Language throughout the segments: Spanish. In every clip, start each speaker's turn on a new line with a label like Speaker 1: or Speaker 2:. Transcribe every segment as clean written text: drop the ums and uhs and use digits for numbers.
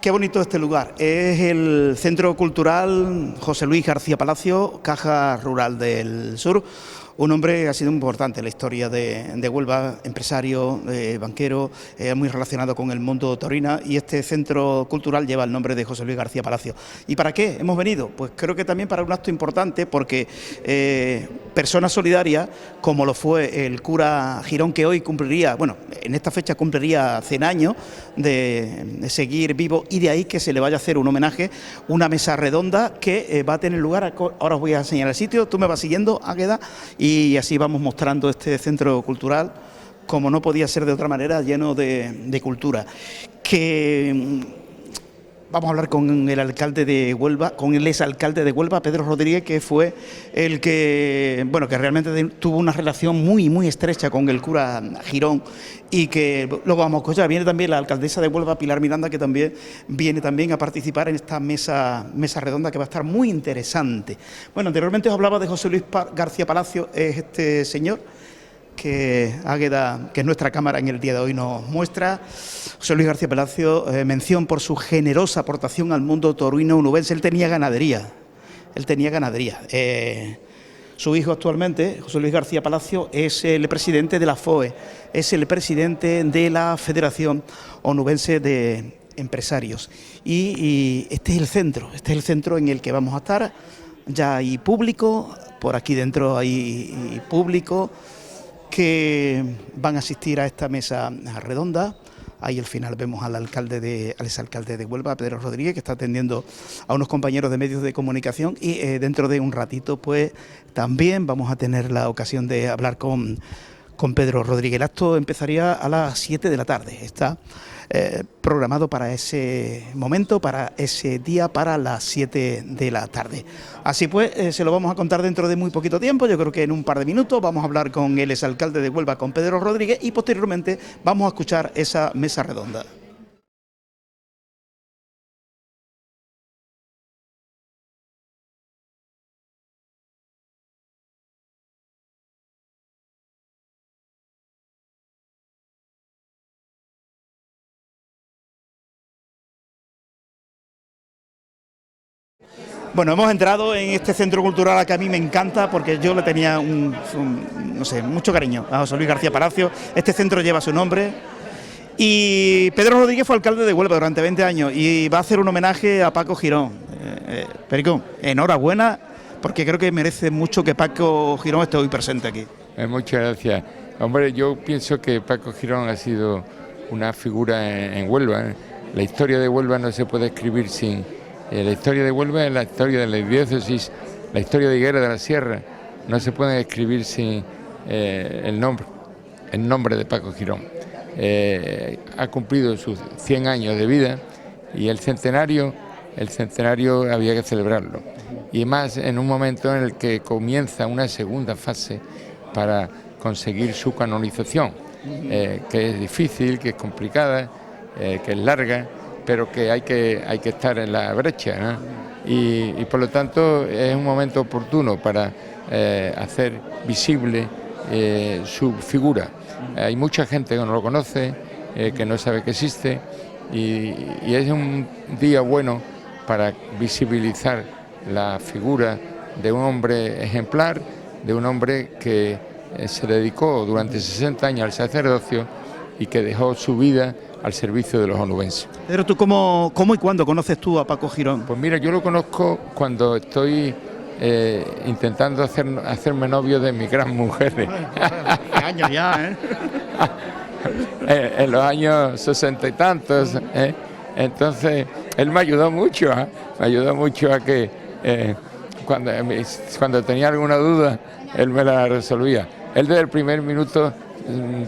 Speaker 1: Qué bonito este lugar. Es el Centro Cultural José Luis García Palacio, Caja Rural del Sur. Un hombre que ha sido importante en la historia de Huelva, empresario, banquero, muy relacionado con el mundo taurino, y este centro cultural lleva el nombre de José Luis García Palacio. ¿Y para qué hemos venido? Pues creo que también para un acto importante, porque personas solidarias, como lo fue el cura Girón, que hoy cumpliría, bueno, en esta fecha cumpliría 100 años de seguir vivo, y de ahí que se le vaya a hacer un homenaje, una mesa redonda que va a tener lugar, ahora os voy a enseñar el sitio, tú me vas siguiendo, Águeda, y así vamos mostrando este centro cultural, como no podía ser de otra manera, lleno de cultura. Vamos a hablar con el alcalde de Huelva, con el exalcalde de Huelva, Pedro Rodríguez, que fue el que, bueno, que realmente tuvo una relación muy estrecha con el cura Girón, y que luego vamos a escuchar. Viene también la alcaldesa de Huelva, Pilar Miranda, que también viene a participar en esta mesa redonda, que va a estar muy interesante. Bueno, anteriormente os hablaba de José Luis García Palacio, es este señor que Águeda, que nuestra cámara en el día de hoy nos muestra. José Luis García Palacio, mención por su generosa aportación al mundo taurino onubense. Él tenía ganadería. Su hijo actualmente, José Luis García Palacio, es el presidente de la FOE, es el presidente de la Federación Onubense de Empresarios. Y este es el centro en el que vamos a estar. Ya hay público, por aquí dentro hay público que van a asistir a esta mesa redonda. Ahí al final vemos al exalcalde de Huelva, Pedro Rodríguez, que está atendiendo a unos compañeros de medios de comunicación, y dentro de un ratito pues también vamos a tener la ocasión de hablar con Pedro Rodríguez. El acto empezaría a las 7 de la tarde, está programado para ese momento, para ese día, para las 7 de la tarde. Así pues, se lo vamos a contar dentro de muy poquito tiempo. Yo creo que en un par de minutos vamos a hablar con el exalcalde de Huelva, con Pedro Rodríguez, y posteriormente vamos a escuchar esa mesa redonda. Bueno, hemos entrado en este centro cultural que a mí me encanta, porque yo le tenía mucho cariño a José Luis García Palacio. Este centro lleva su nombre, y Pedro Rodríguez fue alcalde de Huelva durante 20 años y va a hacer un homenaje a Paco Girón. Perico, enhorabuena, porque creo que merece mucho que Paco Girón esté hoy presente aquí.
Speaker 2: Muchas gracias. Hombre, yo pienso que Paco Girón ha sido una figura en Huelva. La historia de Huelva no se puede escribir sin... la historia de Huelva es la historia de la diócesis, la historia de Higuera de la Sierra. No se puede escribir sin el nombre de Paco Girón. Ha cumplido sus 100 años de vida, y el centenario había que celebrarlo. Y más en un momento en el que comienza una segunda fase para conseguir su canonización, que es difícil, que es complicada, que es larga, pero que hay que estar en la brecha, ¿no? Y por lo tanto es un momento oportuno para hacer visible su figura. Hay mucha gente que no lo conoce, que no sabe que existe, y es un día bueno para visibilizar la figura de un hombre ejemplar, de un hombre que se dedicó durante 60 años al sacerdocio y que dejó su vida al servicio de los onubenses.
Speaker 1: Pedro, ¿tú cómo y cuándo conoces tú a Paco Girón?
Speaker 2: Pues mira, yo lo conozco cuando estoy intentando hacerme novio de mis gran mujeres.
Speaker 1: Años ya,
Speaker 2: En los años 60 y tantos. Entonces, él me ayudó mucho a que cuando tenía alguna duda, él me la resolvía. Él desde el primer minuto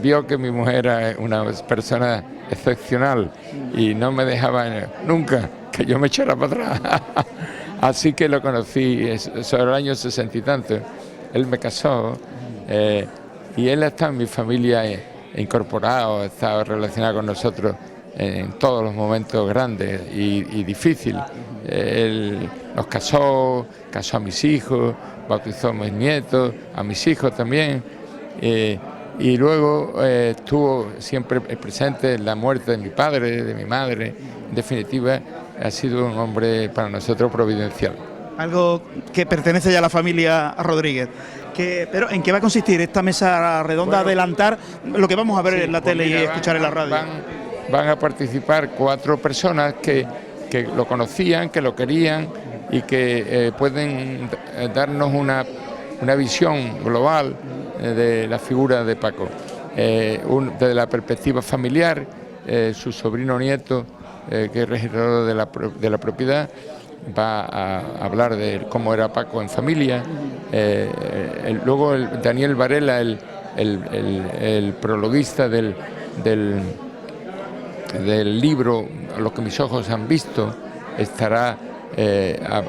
Speaker 2: vio que mi mujer era una persona excepcional y no me dejaba nunca que yo me echara para atrás. Así que lo conocí sobre el año 60 y tanto. Él me casó, y él está en mi familia incorporado, está relacionado con nosotros en todos los momentos grandes y difíciles. Él nos casó a mis hijos, bautizó a mis nietos, a mis hijos también. Y luego estuvo siempre presente en la muerte de mi padre, de mi madre, en definitiva, ha sido un hombre para nosotros providencial.
Speaker 1: Algo que pertenece ya a la familia Rodríguez. Pero ¿en qué va a consistir esta mesa redonda?
Speaker 2: Bueno,
Speaker 1: adelantar lo que vamos a ver en la
Speaker 2: pues
Speaker 1: tele
Speaker 2: mira,
Speaker 1: y escuchar en la radio.
Speaker 2: Van a participar 4 personas que lo conocían, que lo querían y que pueden darnos una visión global de la figura de Paco. Desde la perspectiva familiar, su sobrino nieto, que es registrador de la propiedad, va a hablar de cómo era Paco en familia. Luego Daniel Varela, el prologuista del libro Lo que mis ojos han visto,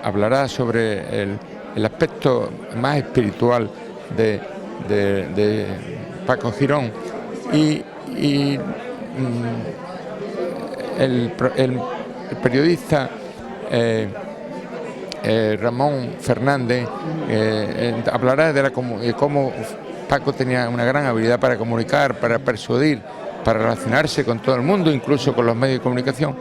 Speaker 2: hablará sobre el aspecto más espiritual de Paco Girón, y el periodista Ramón Fernández hablará de cómo Paco tenía una gran habilidad para comunicar, para persuadir, para relacionarse con todo el mundo, incluso con los medios de comunicación.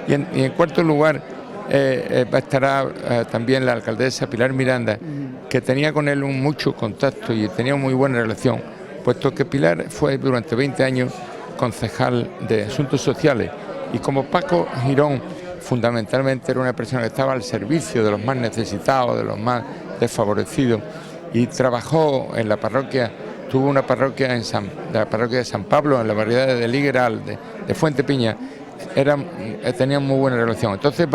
Speaker 2: Y en cuarto lugar estará también la alcaldesa Pilar Miranda, que tenía con él mucho contacto y tenía muy buena relación, puesto que Pilar fue durante 20 años concejal de Asuntos Sociales, y como Paco Girón fundamentalmente era una persona que estaba al servicio de los más necesitados, de los más desfavorecidos, y trabajó en la parroquia, tuvo una parroquia la parroquia de San Pablo, en la variedad de Ligueral, de Fuente Piña. Tenían muy buena relación. Entonces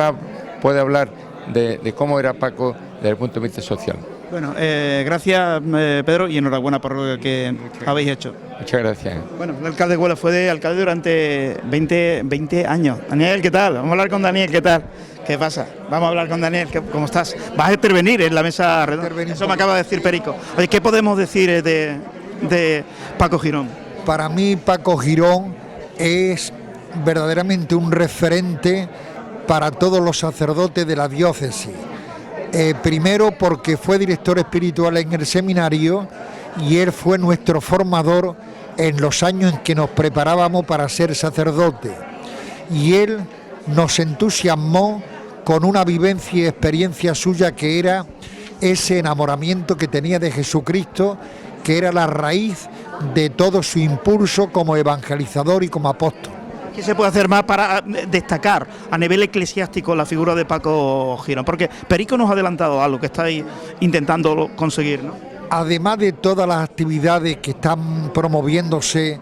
Speaker 2: puede hablar de cómo era Paco desde el punto de vista social.
Speaker 1: Bueno, gracias Pedro, y enhorabuena por lo que habéis hecho.
Speaker 2: Muchas gracias.
Speaker 1: Bueno, el alcalde de Huelva fue alcalde durante 20 años. Daniel, ¿qué tal? Vamos a hablar con Daniel, ¿qué tal? ¿Qué pasa? Vamos a hablar con Daniel, ¿cómo estás? Vas a intervenir en la mesa redonda. Eso me acaba de decir Perico. Oye, ¿qué podemos decir de Paco Girón?
Speaker 3: Para mí Paco Girón es verdaderamente un referente para todos los sacerdotes de la diócesis. Primero porque fue director espiritual en el seminario y él fue nuestro formador en los años en que nos preparábamos para ser sacerdote. Y él nos entusiasmó con una vivencia y experiencia suya, que era ese enamoramiento que tenía de Jesucristo, que era la raíz de todo su impulso como evangelizador y como apóstol.
Speaker 1: ¿Qué se puede hacer más para destacar a nivel eclesiástico la figura de Paco Girón? Porque Perico nos ha adelantado algo que estáis intentando conseguir, ¿no?
Speaker 3: Además de todas las actividades que están promoviéndose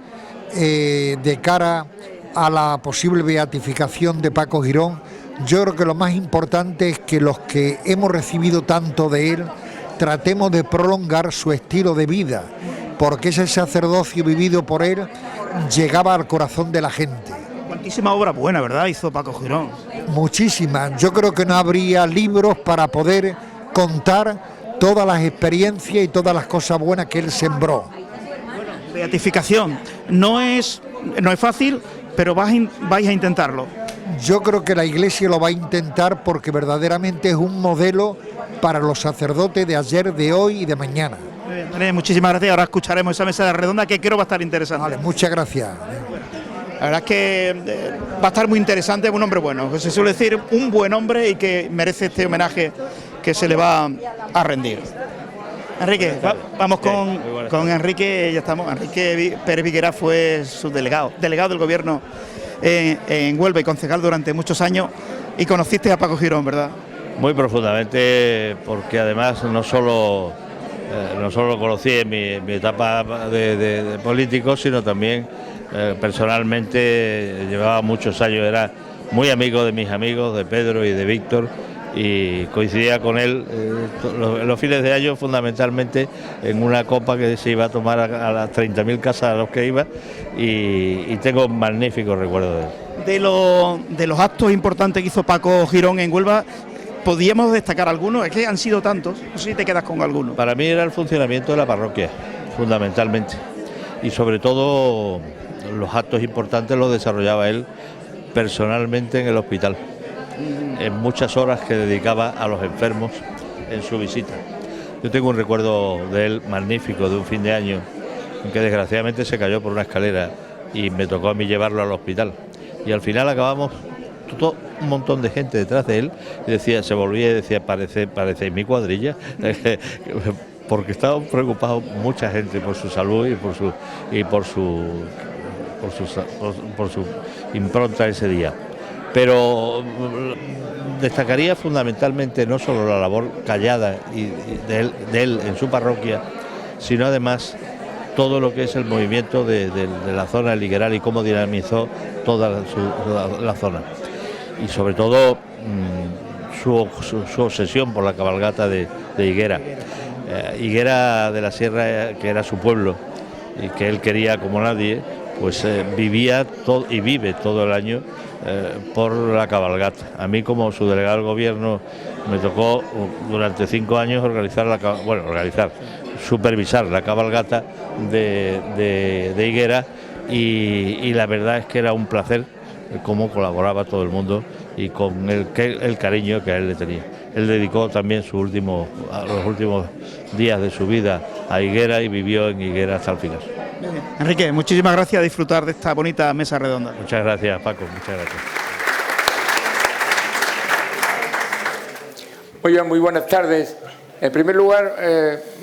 Speaker 3: de cara a la posible beatificación de Paco Girón, yo creo que lo más importante es que los que hemos recibido tanto de él tratemos de prolongar su estilo de vida, porque ese sacerdocio vivido por él llegaba al corazón de la gente.
Speaker 1: Cuantísima obra buena, ¿verdad?, hizo Paco Girón.
Speaker 3: Muchísimas. Yo creo que no habría libros para poder contar todas las experiencias y todas las cosas buenas que él sembró.
Speaker 1: Beatificación. No es fácil, pero vais a intentarlo.
Speaker 3: Yo creo que la Iglesia lo va a intentar, porque verdaderamente es un modelo para los sacerdotes de ayer, de hoy y de mañana.
Speaker 1: Muy bien, muchísimas gracias. Ahora escucharemos esa mesa redonda que creo va a estar interesante.
Speaker 3: Vale, muchas gracias.
Speaker 1: La verdad es que va a estar muy interesante. Un hombre bueno, se suele decir un buen hombre, y que merece este homenaje que se le va a rendir. Enrique, vamos con Enrique, ya estamos. Enrique Pérez Viguera fue subdelegado, delegado del gobierno en Huelva y concejal durante muchos años, y conociste a Paco Girón, ¿verdad?
Speaker 4: Muy profundamente, porque además no solo lo conocí en mi etapa de político, sino también personalmente. Llevaba muchos años, era muy amigo de mis amigos, de Pedro y de Víctor, y coincidía con él los fines de año, fundamentalmente en una copa que se iba a tomar a las 30.000 casas a los que iba, y tengo un magnífico recuerdo de él.
Speaker 1: De los actos importantes que hizo Paco Girón en Huelva, ¿podríamos destacar algunos? Es que han sido tantos, no sé si te quedas con alguno.
Speaker 4: Para mí era el funcionamiento de la parroquia, fundamentalmente, y sobre todo los actos importantes los desarrollaba él personalmente en el hospital, en muchas horas que dedicaba a los enfermos en su visita. Yo tengo un recuerdo de él magnífico, de un fin de año en que desgraciadamente se cayó por una escalera y me tocó a mí llevarlo al hospital, y al final acabamos todo un montón de gente detrás de él, y decía, se volvía y decía, parece mi cuadrilla, porque estaba preocupado mucha gente por su salud y por su impronta ese día. Pero destacaría fundamentalmente no solo la labor callada de él en su parroquia, sino además todo lo que es el movimiento de la zona de Higueral y cómo dinamizó toda la zona. Y sobre todo su obsesión por la cabalgata de Higuera. Higuera de la Sierra, que era su pueblo y que él quería como nadie, pues vivía y vive todo el año por la cabalgata. A mí, como su delegado del gobierno, me tocó durante 5 años supervisar la cabalgata de Higuera, y la verdad es que era un placer cómo colaboraba todo el mundo y con el cariño que a él le tenía. Él dedicó también los últimos días de su vida a Higuera y vivió en Higuera hasta el final.
Speaker 1: Enrique, muchísimas gracias, a disfrutar de esta bonita mesa redonda.
Speaker 4: Muchas gracias, Paco, muchas gracias.
Speaker 2: Muy bien, muy buenas tardes. En primer lugar,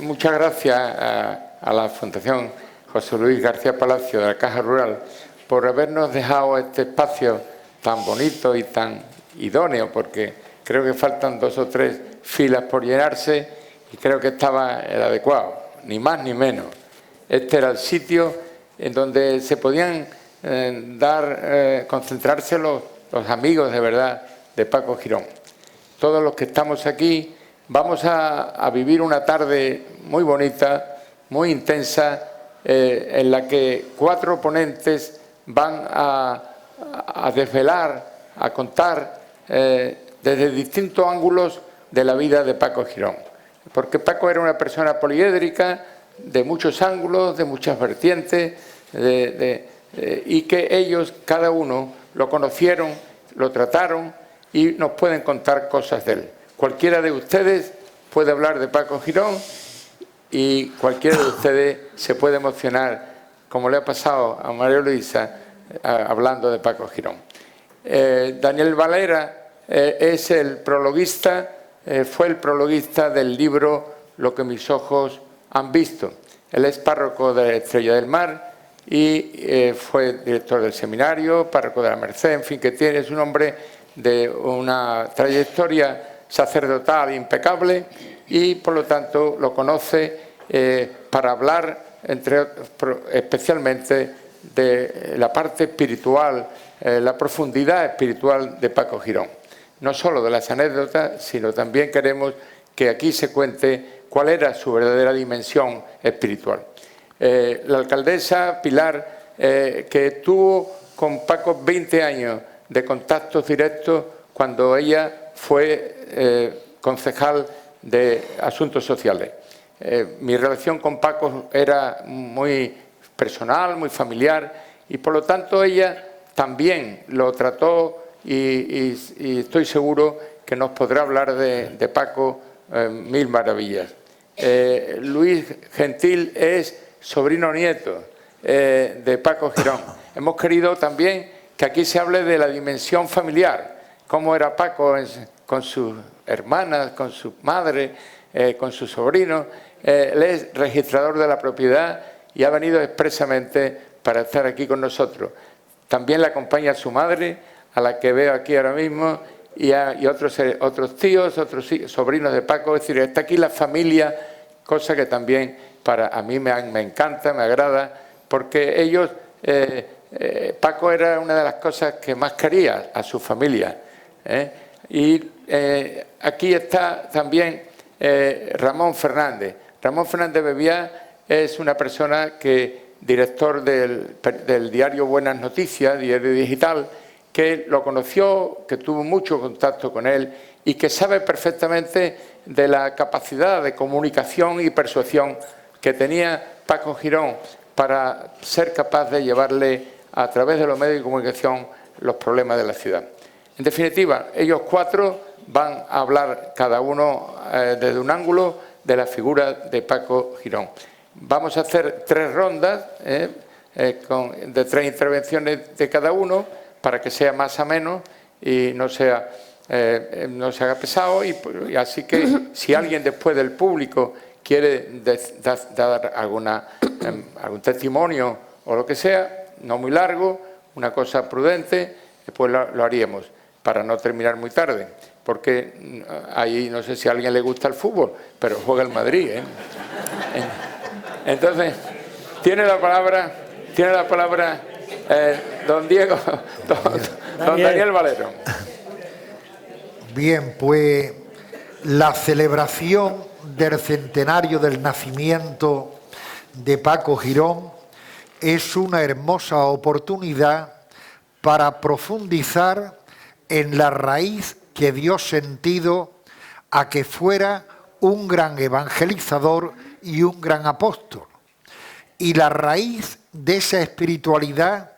Speaker 2: muchas gracias a la Fundación José Luis García Palacio de la Caja Rural por habernos dejado este espacio tan bonito y tan idóneo, porque creo que faltan 2 o 3 filas por llenarse y creo que estaba el adecuado, ni más ni menos. Este era el sitio en donde se podían concentrarse los amigos de verdad de Paco Girón. Todos los que estamos aquí vamos a vivir una tarde muy bonita, muy intensa, en la que 4 ponentes van a desvelar, a contar desde distintos ángulos de la vida de Paco Girón. Porque Paco era una persona poliédrica, de muchos ángulos, de muchas vertientes, y que ellos, cada uno, lo conocieron, lo trataron y nos pueden contar cosas de él. Cualquiera de ustedes puede hablar de Paco Girón y cualquiera de ustedes se puede emocionar, como le ha pasado a María Luisa hablando de Paco Girón. Daniel Valera es el prologuista, fue el prologuista del libro Lo que mis ojos han visto. Él es párroco de Estrella del Mar y fue director del seminario, párroco de la Merced, en fin, que es un hombre de una trayectoria sacerdotal impecable y, por lo tanto, lo conoce para hablar especialmente de la parte espiritual, la profundidad espiritual de Paco Girón. No solo de las anécdotas, sino también queremos que aquí se cuente cuál era su verdadera dimensión espiritual. La alcaldesa Pilar, que tuvo con Paco 20 años de contactos directos cuando ella fue concejal de Asuntos Sociales. Mi relación con Paco era muy personal, muy familiar, y por lo tanto ella también lo trató y estoy seguro que nos podrá hablar de Paco mil maravillas. Luis Gentil es sobrino nieto de Paco Girón. Hemos querido también que aquí se hable de la dimensión familiar, cómo era Paco con sus hermanas, con su madre, con sus sobrinos. Él es registrador de la propiedad y ha venido expresamente para estar aquí con nosotros. También le acompaña su madre, a la que veo aquí ahora mismo, y otros tíos, otros sobrinos de Paco. Es decir, está aquí la familia, cosa que también a mí me encanta, me agrada, porque ellos, Paco era una de las cosas que más quería a su familia. Y aquí está también Ramón Fernández. Ramón Fernández Bebiá es una persona director del diario Buenas Noticias, diario digital, que lo conoció, que tuvo mucho contacto con él y que sabe perfectamente de la capacidad de comunicación y persuasión que tenía Paco Girón para ser capaz de llevarle a través de los medios de comunicación los problemas de la ciudad. En definitiva, ellos 4 van a hablar cada uno desde un ángulo de la figura de Paco Girón. Vamos a hacer 3 rondas de 3 intervenciones de cada uno para que sea más ameno y no sea no se haga pesado, y así que si alguien después del público quiere dar algún testimonio o lo que sea, no muy largo, una cosa prudente, pues lo haríamos, para no terminar muy tarde, porque ahí no sé si a alguien le gusta el fútbol, pero juega el Madrid, ¿eh? Entonces, tiene la palabra don Diego, don Daniel Valero.
Speaker 3: Bien, pues la celebración del centenario del nacimiento de Paco Girón es una hermosa oportunidad para profundizar en la raíz que dio sentido a que fuera un gran evangelizador y un gran apóstol. Y la raíz de esa espiritualidad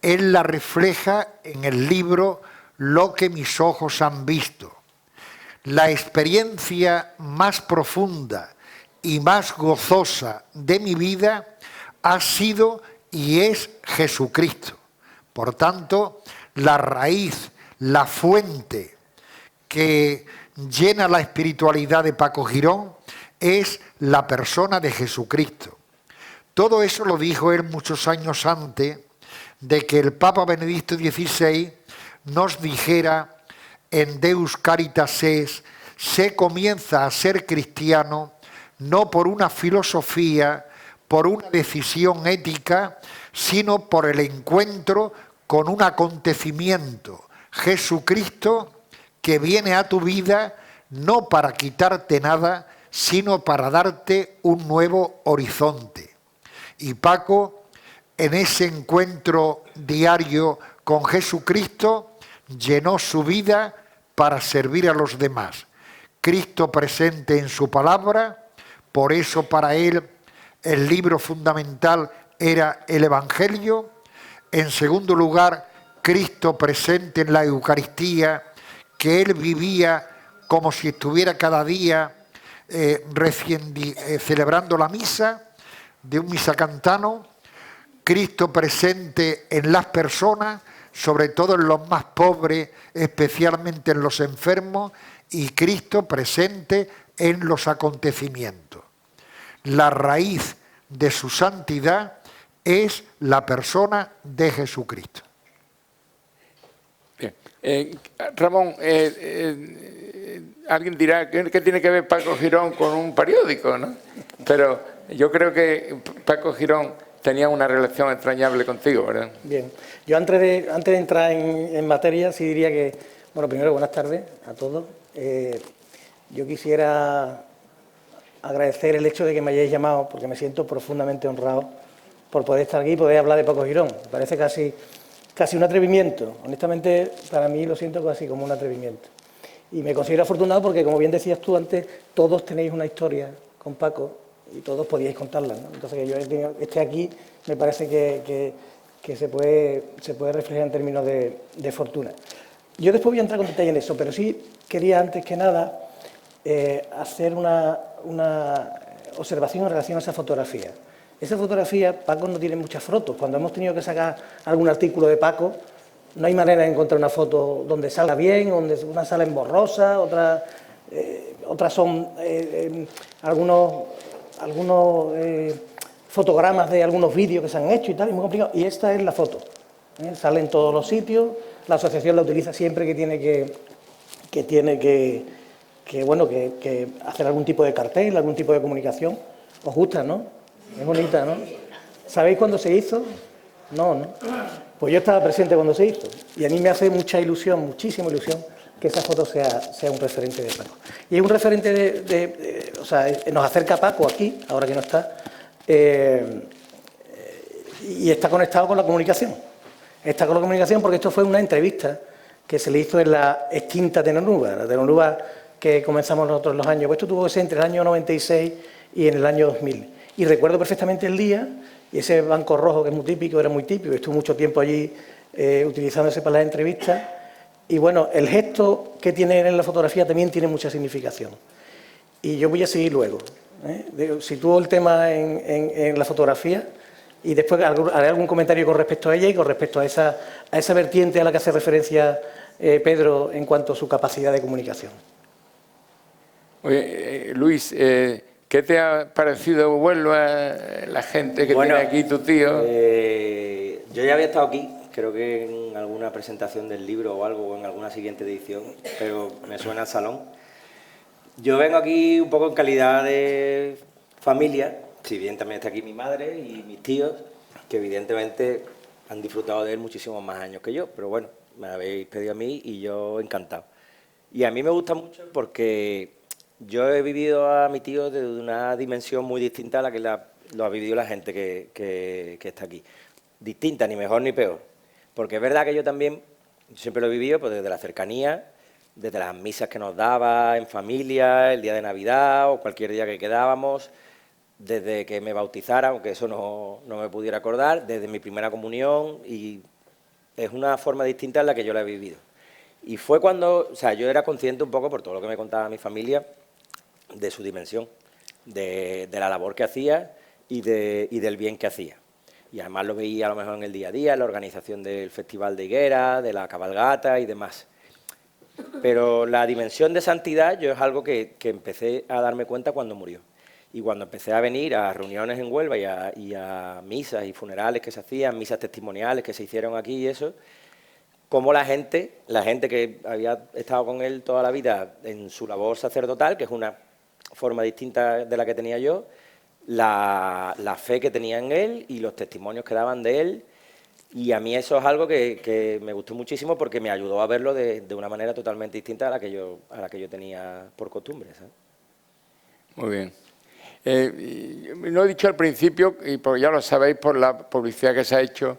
Speaker 3: él la refleja en el libro Lo que mis ojos han visto. La experiencia más profunda y más gozosa de mi vida ha sido y es Jesucristo. Por tanto, la raíz, la fuente que llena la espiritualidad de Paco Girón es la persona de Jesucristo. Todo eso lo dijo él muchos años antes de que el Papa Benedicto XVI nos dijera en Deus Caritas es, se comienza a ser cristiano no por una filosofía, por una decisión ética, sino por el encuentro con un acontecimiento, Jesucristo, que viene a tu vida no para quitarte nada, sino para darte un nuevo horizonte. Y Paco, en ese encuentro diario con Jesucristo, llenó su vida para servir a los demás. Cristo presente en su palabra, por eso para él el libro fundamental era el Evangelio. En segundo lugar, Cristo presente en la Eucaristía, que él vivía como si estuviera cada día celebrando la misa, de un misacantano. Cristo presente en las personas, sobre todo en los más pobres, especialmente en los enfermos, y Cristo presente en los acontecimientos. La raíz de su santidad es la persona de Jesucristo.
Speaker 2: Bien. Ramón, alguien dirá, ¿qué tiene que ver Paco Girón con un periódico, no? Pero yo creo que Paco Girón tenía una relación entrañable contigo, ¿verdad?
Speaker 5: Bien. Yo antes de entrar en materia, sí diría que, bueno, primero buenas tardes a todos. Yo quisiera agradecer el hecho de que me hayáis llamado, porque me siento profundamente honrado por poder estar aquí y poder hablar de Paco Girón. Me parece casi un atrevimiento. Honestamente, para mí lo siento casi como un atrevimiento. Y me considero afortunado porque, como bien decías tú antes, todos tenéis una historia con Paco y todos podíais contarla, ¿no? Entonces, que yo esté aquí, me parece que se puede reflejar en términos de fortuna. Yo después voy a entrar con detalle en eso, pero sí quería, antes que nada, hacer una observación en relación a esa fotografía. Esa fotografía, Paco no tiene muchas fotos. Cuando hemos tenido que sacar algún artículo de Paco, no hay manera de encontrar una foto donde salga bien, donde una sale en borrosa, otras son algunos fotogramas de algunos vídeos que se han hecho y tal, es muy complicado. Y esta es la foto. Sale en todos los sitios, la asociación la utiliza siempre que tiene que hacer algún tipo de cartel, algún tipo de comunicación. ¿Os gusta, no? Es bonita, ¿no? ¿Sabéis cuándo se hizo? No, ¿no? Pues yo estaba presente cuando se hizo. Y a mí me hace mucha ilusión, muchísima ilusión, que esa foto sea un referente de Paco. Y es un referente o sea, nos acerca a Paco aquí, ahora que no está, y está conectado con la comunicación. Está con la comunicación porque esto fue una entrevista que se le hizo en la extinta Telenúbar, la Telenúbar que comenzamos nosotros en los años. Pues esto tuvo que ser entre el año 96 y en el año 2000. Y recuerdo perfectamente el día, y ese banco rojo que es muy típico, era muy típico, estuve mucho tiempo allí utilizándose para las entrevistas. Y bueno, el gesto que tiene en la fotografía también tiene mucha significación. Y yo voy a seguir luego. Sitúo el tema en la fotografía y después haré algún comentario con respecto a ella y con respecto a esa vertiente a la que hace referencia Pedro, en cuanto a su capacidad de comunicación.
Speaker 2: Oye, Luis, ¿qué te ha parecido Huelva, la gente que tiene aquí tu tío?
Speaker 6: Yo ya había estado aquí, creo que en alguna presentación del libro o algo, o en alguna siguiente edición, pero me suena al salón. Yo vengo aquí un poco en calidad de familia, si bien también está aquí mi madre y mis tíos, que evidentemente han disfrutado de él muchísimos más años que yo, pero bueno, me habéis pedido a mí y yo encantado. Y a mí me gusta mucho porque yo he vivido a mi tío desde una dimensión muy distinta a la que lo ha vivido la gente que está aquí. Distinta, ni mejor ni peor. Porque es verdad que yo también siempre lo he vivido pues, desde la cercanía, desde las misas que nos daba en familia, el día de Navidad o cualquier día que quedábamos, desde que me bautizara, aunque eso no me pudiera acordar, desde mi primera comunión, y es una forma distinta en la que yo la he vivido. Y fue cuando, o sea, yo era consciente un poco, por todo lo que me contaba mi familia, de su dimensión, de la labor que hacía y del bien que hacía. Y además lo veía a lo mejor en el día a día, en la organización del Festival de Higuera, de la cabalgata y demás. Pero la dimensión de santidad yo es algo que empecé a darme cuenta cuando murió. Y cuando empecé a venir a reuniones en Huelva y a misas y funerales que se hacían, misas testimoniales que se hicieron aquí y eso, como la gente que había estado con él toda la vida en su labor sacerdotal, que es una forma distinta de la que tenía yo, la fe que tenía en él y los testimonios que daban de él, y a mí eso es algo que me gustó muchísimo porque me ayudó a verlo de una manera totalmente distinta a la que yo tenía por costumbre, ¿sabes?
Speaker 2: Muy bien. No he dicho al principio, y pues ya lo sabéis por la publicidad que se ha hecho,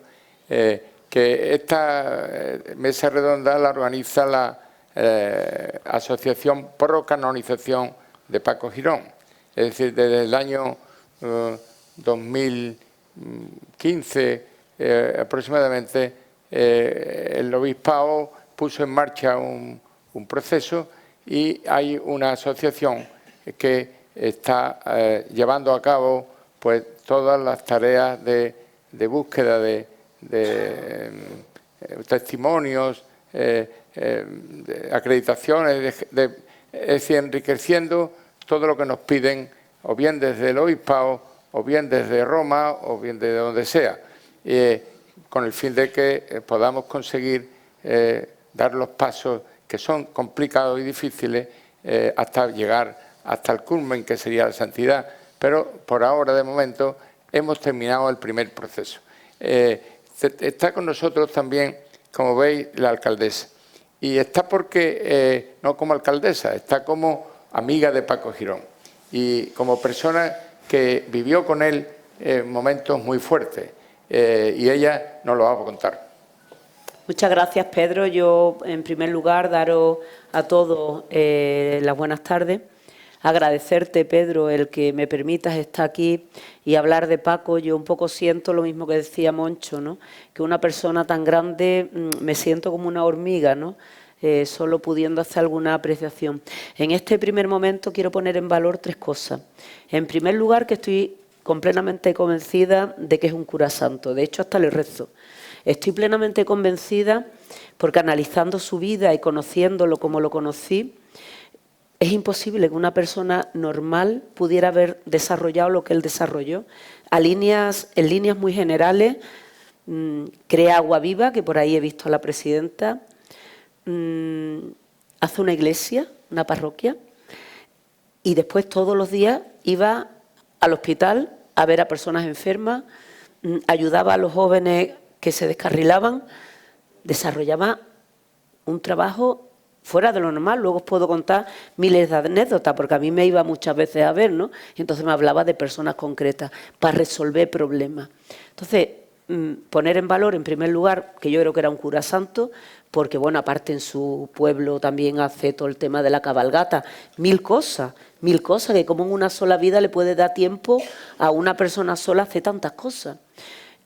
Speaker 2: que esta mesa redonda la organiza la Asociación Pro Canonización de Paco Girón. Es decir, desde el año 2015 aproximadamente, el obispado puso en marcha un proceso y hay una asociación que está llevando a cabo pues todas las tareas de búsqueda de testimonios, de acreditaciones, es decir, enriqueciendo todo lo que nos piden, o bien desde el obispado, o bien desde Roma, o bien de donde sea, con el fin de que podamos conseguir dar los pasos que son complicados y difíciles hasta llegar hasta el culmen, que sería la santidad. Pero por ahora, de momento, hemos terminado el primer proceso. Está con nosotros también, como veis, la alcaldesa. Y está porque, no como alcaldesa, está como amiga de Paco Girón y como persona que vivió con él momentos muy fuertes. Y ella nos lo va a contar.
Speaker 7: Muchas gracias, Pedro. Yo, en primer lugar, daros a todos las buenas tardes. Agradecerte, Pedro, el que me permitas estar aquí y hablar de Paco. Yo un poco siento lo mismo que decía Moncho, ¿no? Que una persona tan grande me siento como una hormiga, ¿no? Solo pudiendo hacer alguna apreciación. En este primer momento quiero poner en valor tres cosas. En primer lugar, que estoy completamente convencida de que es un cura santo. De hecho, hasta le rezo. Estoy plenamente convencida porque analizando su vida y conociéndolo como lo conocí, es imposible que una persona normal pudiera haber desarrollado lo que él desarrolló. En líneas muy generales, crea Agua Viva, que por ahí he visto a la presidenta, hace una iglesia, una parroquia, y después todos los días iba al hospital a ver a personas enfermas, ayudaba a los jóvenes que se descarrilaban, desarrollaba un trabajo fuera de lo normal. Luego os puedo contar miles de anécdotas, porque a mí me iba muchas veces a ver, ¿no? Y entonces me hablaba de personas concretas para resolver problemas. Entonces, poner en valor, en primer lugar, que yo creo que era un cura santo, porque, bueno, aparte en su pueblo también hace todo el tema de la cabalgata, mil cosas que como en una sola vida le puede dar tiempo a una persona sola hacer tantas cosas.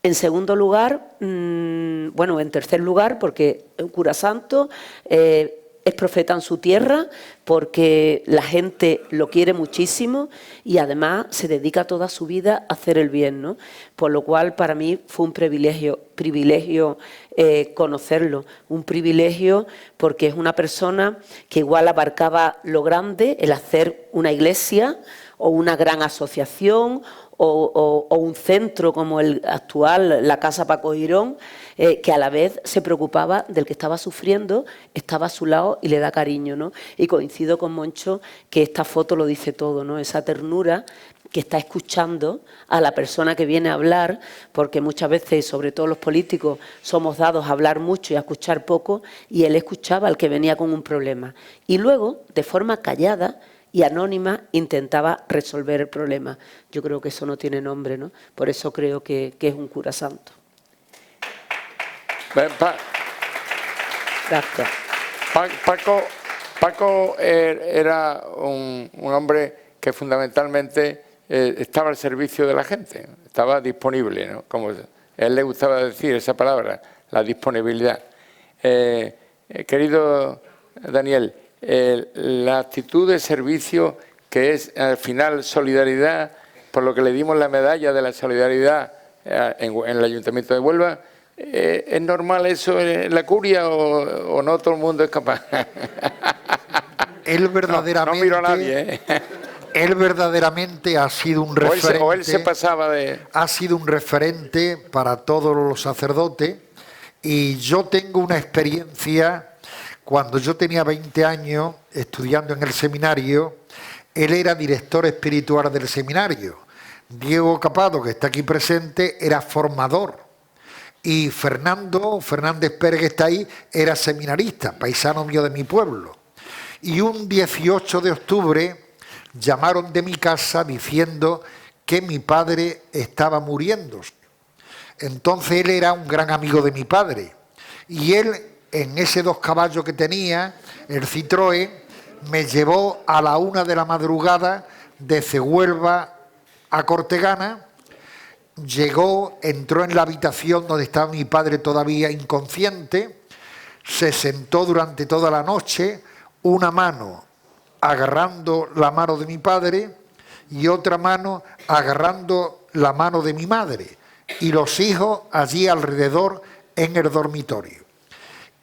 Speaker 7: En segundo lugar, bueno, en tercer lugar, porque un cura santo, es es profeta en su tierra porque la gente lo quiere muchísimo y además se dedica toda su vida a hacer el bien, ¿no? Por lo cual para mí fue un privilegio conocerlo, un privilegio porque es una persona que igual abarcaba lo grande, el hacer una iglesia o una gran asociación o un centro como el actual, la Casa Paco Girón, que a la vez se preocupaba del que estaba sufriendo, estaba a su lado y le da cariño, ¿no? Y coincido con Moncho que esta foto lo dice todo, ¿no? Esa ternura que está escuchando a la persona que viene a hablar, porque muchas veces, sobre todo los políticos, somos dados a hablar mucho y a escuchar poco, y él escuchaba al que venía con un problema. Y luego, de forma callada y anónima, intentaba resolver el problema. Yo creo que eso no tiene nombre, ¿no? Por eso creo que es un cura santo. Gracias.
Speaker 2: Paco era un hombre que fundamentalmente estaba al servicio de la gente, estaba disponible, ¿no? Como a él le gustaba decir esa palabra, la disponibilidad. Querido Daniel, la actitud de servicio, que es al final solidaridad, por lo que le dimos la medalla de la solidaridad en el Ayuntamiento de Huelva, ¿es normal eso en la curia o no todo el mundo es capaz?
Speaker 3: Él verdaderamente,
Speaker 2: no miro a nadie,
Speaker 3: Él verdaderamente ha sido un referente.
Speaker 2: O él se pasaba de...
Speaker 3: Ha sido un referente para todos los sacerdotes, y yo tengo una experiencia. Cuando yo tenía 20 años estudiando en el seminario, él era director espiritual del seminario. Diego Capado, que está aquí presente, era formador. Y Fernando Fernández Pérez, que está ahí, era seminarista, paisano mío de mi pueblo. Y un 18 de octubre llamaron de mi casa diciendo que mi padre estaba muriendo. Entonces él era un gran amigo de mi padre. Y él, en ese 2 caballos que tenía, el Citroën, me llevó a la 1 de la madrugada desde Huelva a Cortegana. Llegó, entró en la habitación donde estaba mi padre todavía inconsciente, se sentó durante toda la noche, una mano agarrando la mano de mi padre y otra mano agarrando la mano de mi madre, y los hijos allí alrededor en el dormitorio.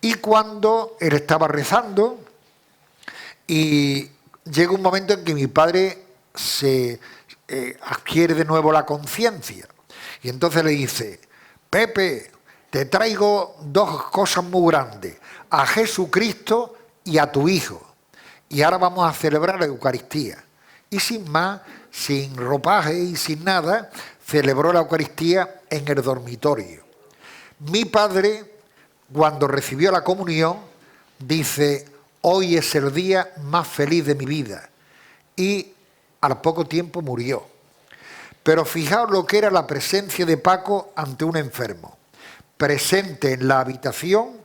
Speaker 3: Y cuando él estaba rezando, y llega un momento en que mi padre se adquiere de nuevo la conciencia, y entonces le dice: Pepe, te traigo 2 cosas muy grandes, a Jesucristo y a tu hijo, y ahora vamos a celebrar la Eucaristía. Y sin más, sin ropaje y sin nada, celebró la Eucaristía en el dormitorio. Mi padre, cuando recibió la comunión, dice: hoy es el día más feliz de mi vida. Y al poco tiempo murió. Pero fijaos lo que era la presencia de Paco ante un enfermo. Presente en la habitación,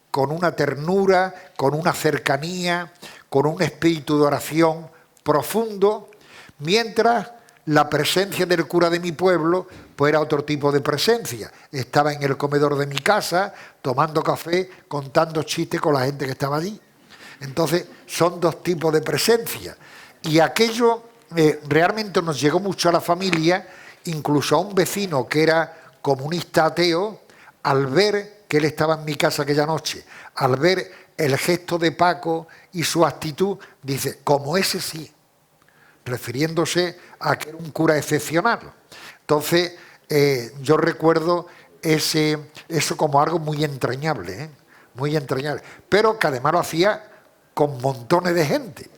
Speaker 3: con una ternura, con una cercanía, con un espíritu de oración profundo, mientras la presencia del cura de mi pueblo pues era otro tipo de presencia. Estaba en el comedor de mi casa, tomando café, contando chistes con la gente que estaba allí. Entonces, son 2 tipos de presencia. Y aquello realmente nos llegó mucho a la familia, incluso a un vecino que era comunista ateo, al ver que él estaba en mi casa aquella noche, al ver el gesto de Paco y su actitud, dice: como ese sí, refiriéndose a que era un cura excepcional. Entonces, yo recuerdo eso como algo muy entrañable, muy entrañable, pero que además lo hacía con montones de gente.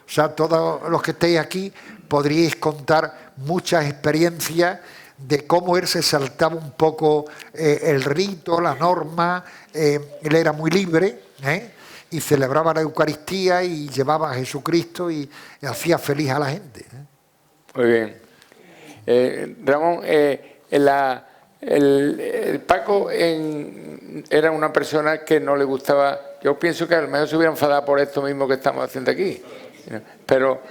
Speaker 3: O sea, todos los que estéis aquí podríais contar muchas experiencias de cómo él se saltaba un poco el rito, la norma. Él era muy libre, y celebraba la Eucaristía y llevaba a Jesucristo y hacía feliz a la gente.
Speaker 2: Muy bien. Ramón, el Paco era una persona que no le gustaba. Yo pienso que a lo mejor se hubiera enfadado por esto mismo que estamos haciendo aquí. Pero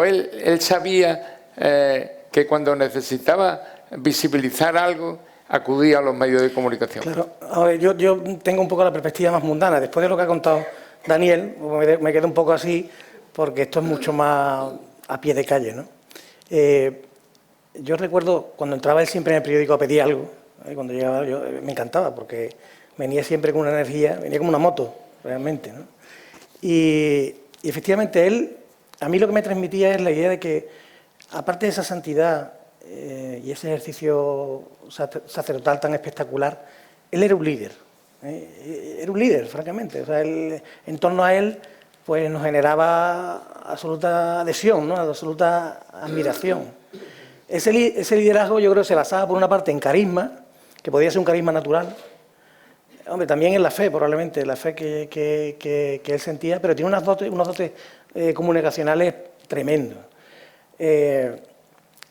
Speaker 2: él sabía que cuando necesitaba visibilizar algo, acudía a los medios de comunicación.
Speaker 5: Claro, a ver, yo tengo un poco la perspectiva más mundana. Después de lo que ha contado Daniel, me quedo un poco así, porque esto es mucho más a pie de calle, ¿no? Yo recuerdo cuando entraba él siempre en el periódico a pedir algo, cuando llegaba yo me encantaba, porque venía siempre con una energía, venía como una moto, realmente, ¿no? Y efectivamente él, a mí lo que me transmitía es la idea de que, aparte de esa santidad y ese ejercicio sacerdotal tan espectacular, él era un líder. Era un líder, francamente. O sea, en torno a él pues nos generaba absoluta adhesión, ¿no? Absoluta admiración. Ese liderazgo yo creo que se basaba por una parte en carisma, que podía ser un carisma natural, hombre, también en la fe, probablemente, la fe que él sentía, pero tiene unos dotes comunicacionales tremendos.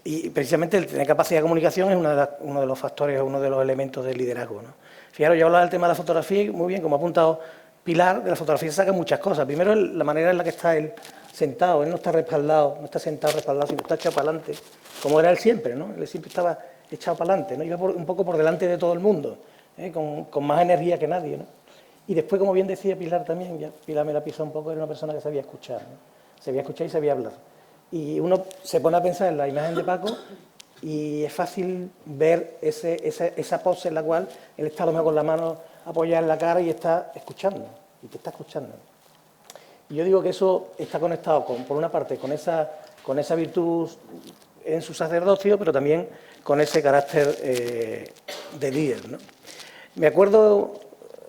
Speaker 5: Y precisamente el tener capacidad de comunicación es uno de los factores, uno de los elementos del liderazgo, ¿no? Fijaros, yo hablaba del tema de la fotografía y muy bien, como ha apuntado Pilar, de la fotografía se sacan muchas cosas. Primero, la manera en la que está él sentado, él no está respaldado, no está sentado respaldado, sino está echado para adelante, como era él siempre, ¿no? Él siempre estaba echado para adelante, ¿no? Iba un poco por delante de todo el mundo, con más energía que nadie, ¿no? Y después, como bien decía Pilar también, ya Pilar me la pisó un poco, era una persona que sabía escuchar, ¿no? Sabía escuchar y sabía hablar. Y uno se pone a pensar en la imagen de Paco y es fácil ver esa pose en la cual él está a lo mejor con la mano apoyada en la cara y está escuchando, y te está escuchando. Y yo digo que eso está conectado, por una parte, con esa virtud en su sacerdocio, pero también con ese carácter de líder, ¿no? Me acuerdo,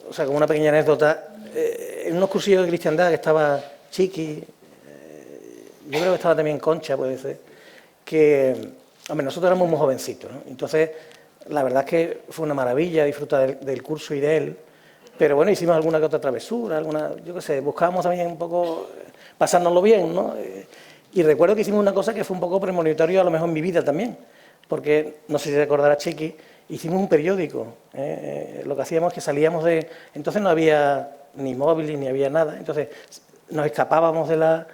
Speaker 5: o sea, como una pequeña anécdota, en unos cursillos de cristiandad que estaba Chiqui, yo creo que estaba también Concha, puede ser, que, hombre, nosotros éramos muy jovencitos, ¿no? Entonces, la verdad es que fue una maravilla disfrutar del curso y de él, pero bueno, hicimos alguna que otra travesura, yo qué sé, buscábamos también un poco pasárnoslo bien, ¿no? Y recuerdo que hicimos una cosa que fue un poco premonitorio a lo mejor en mi vida también, porque, no sé si recordará Chiqui, hicimos un periódico, lo que hacíamos es que salíamos entonces no había ni móvil ni había nada, entonces nos escapábamos de la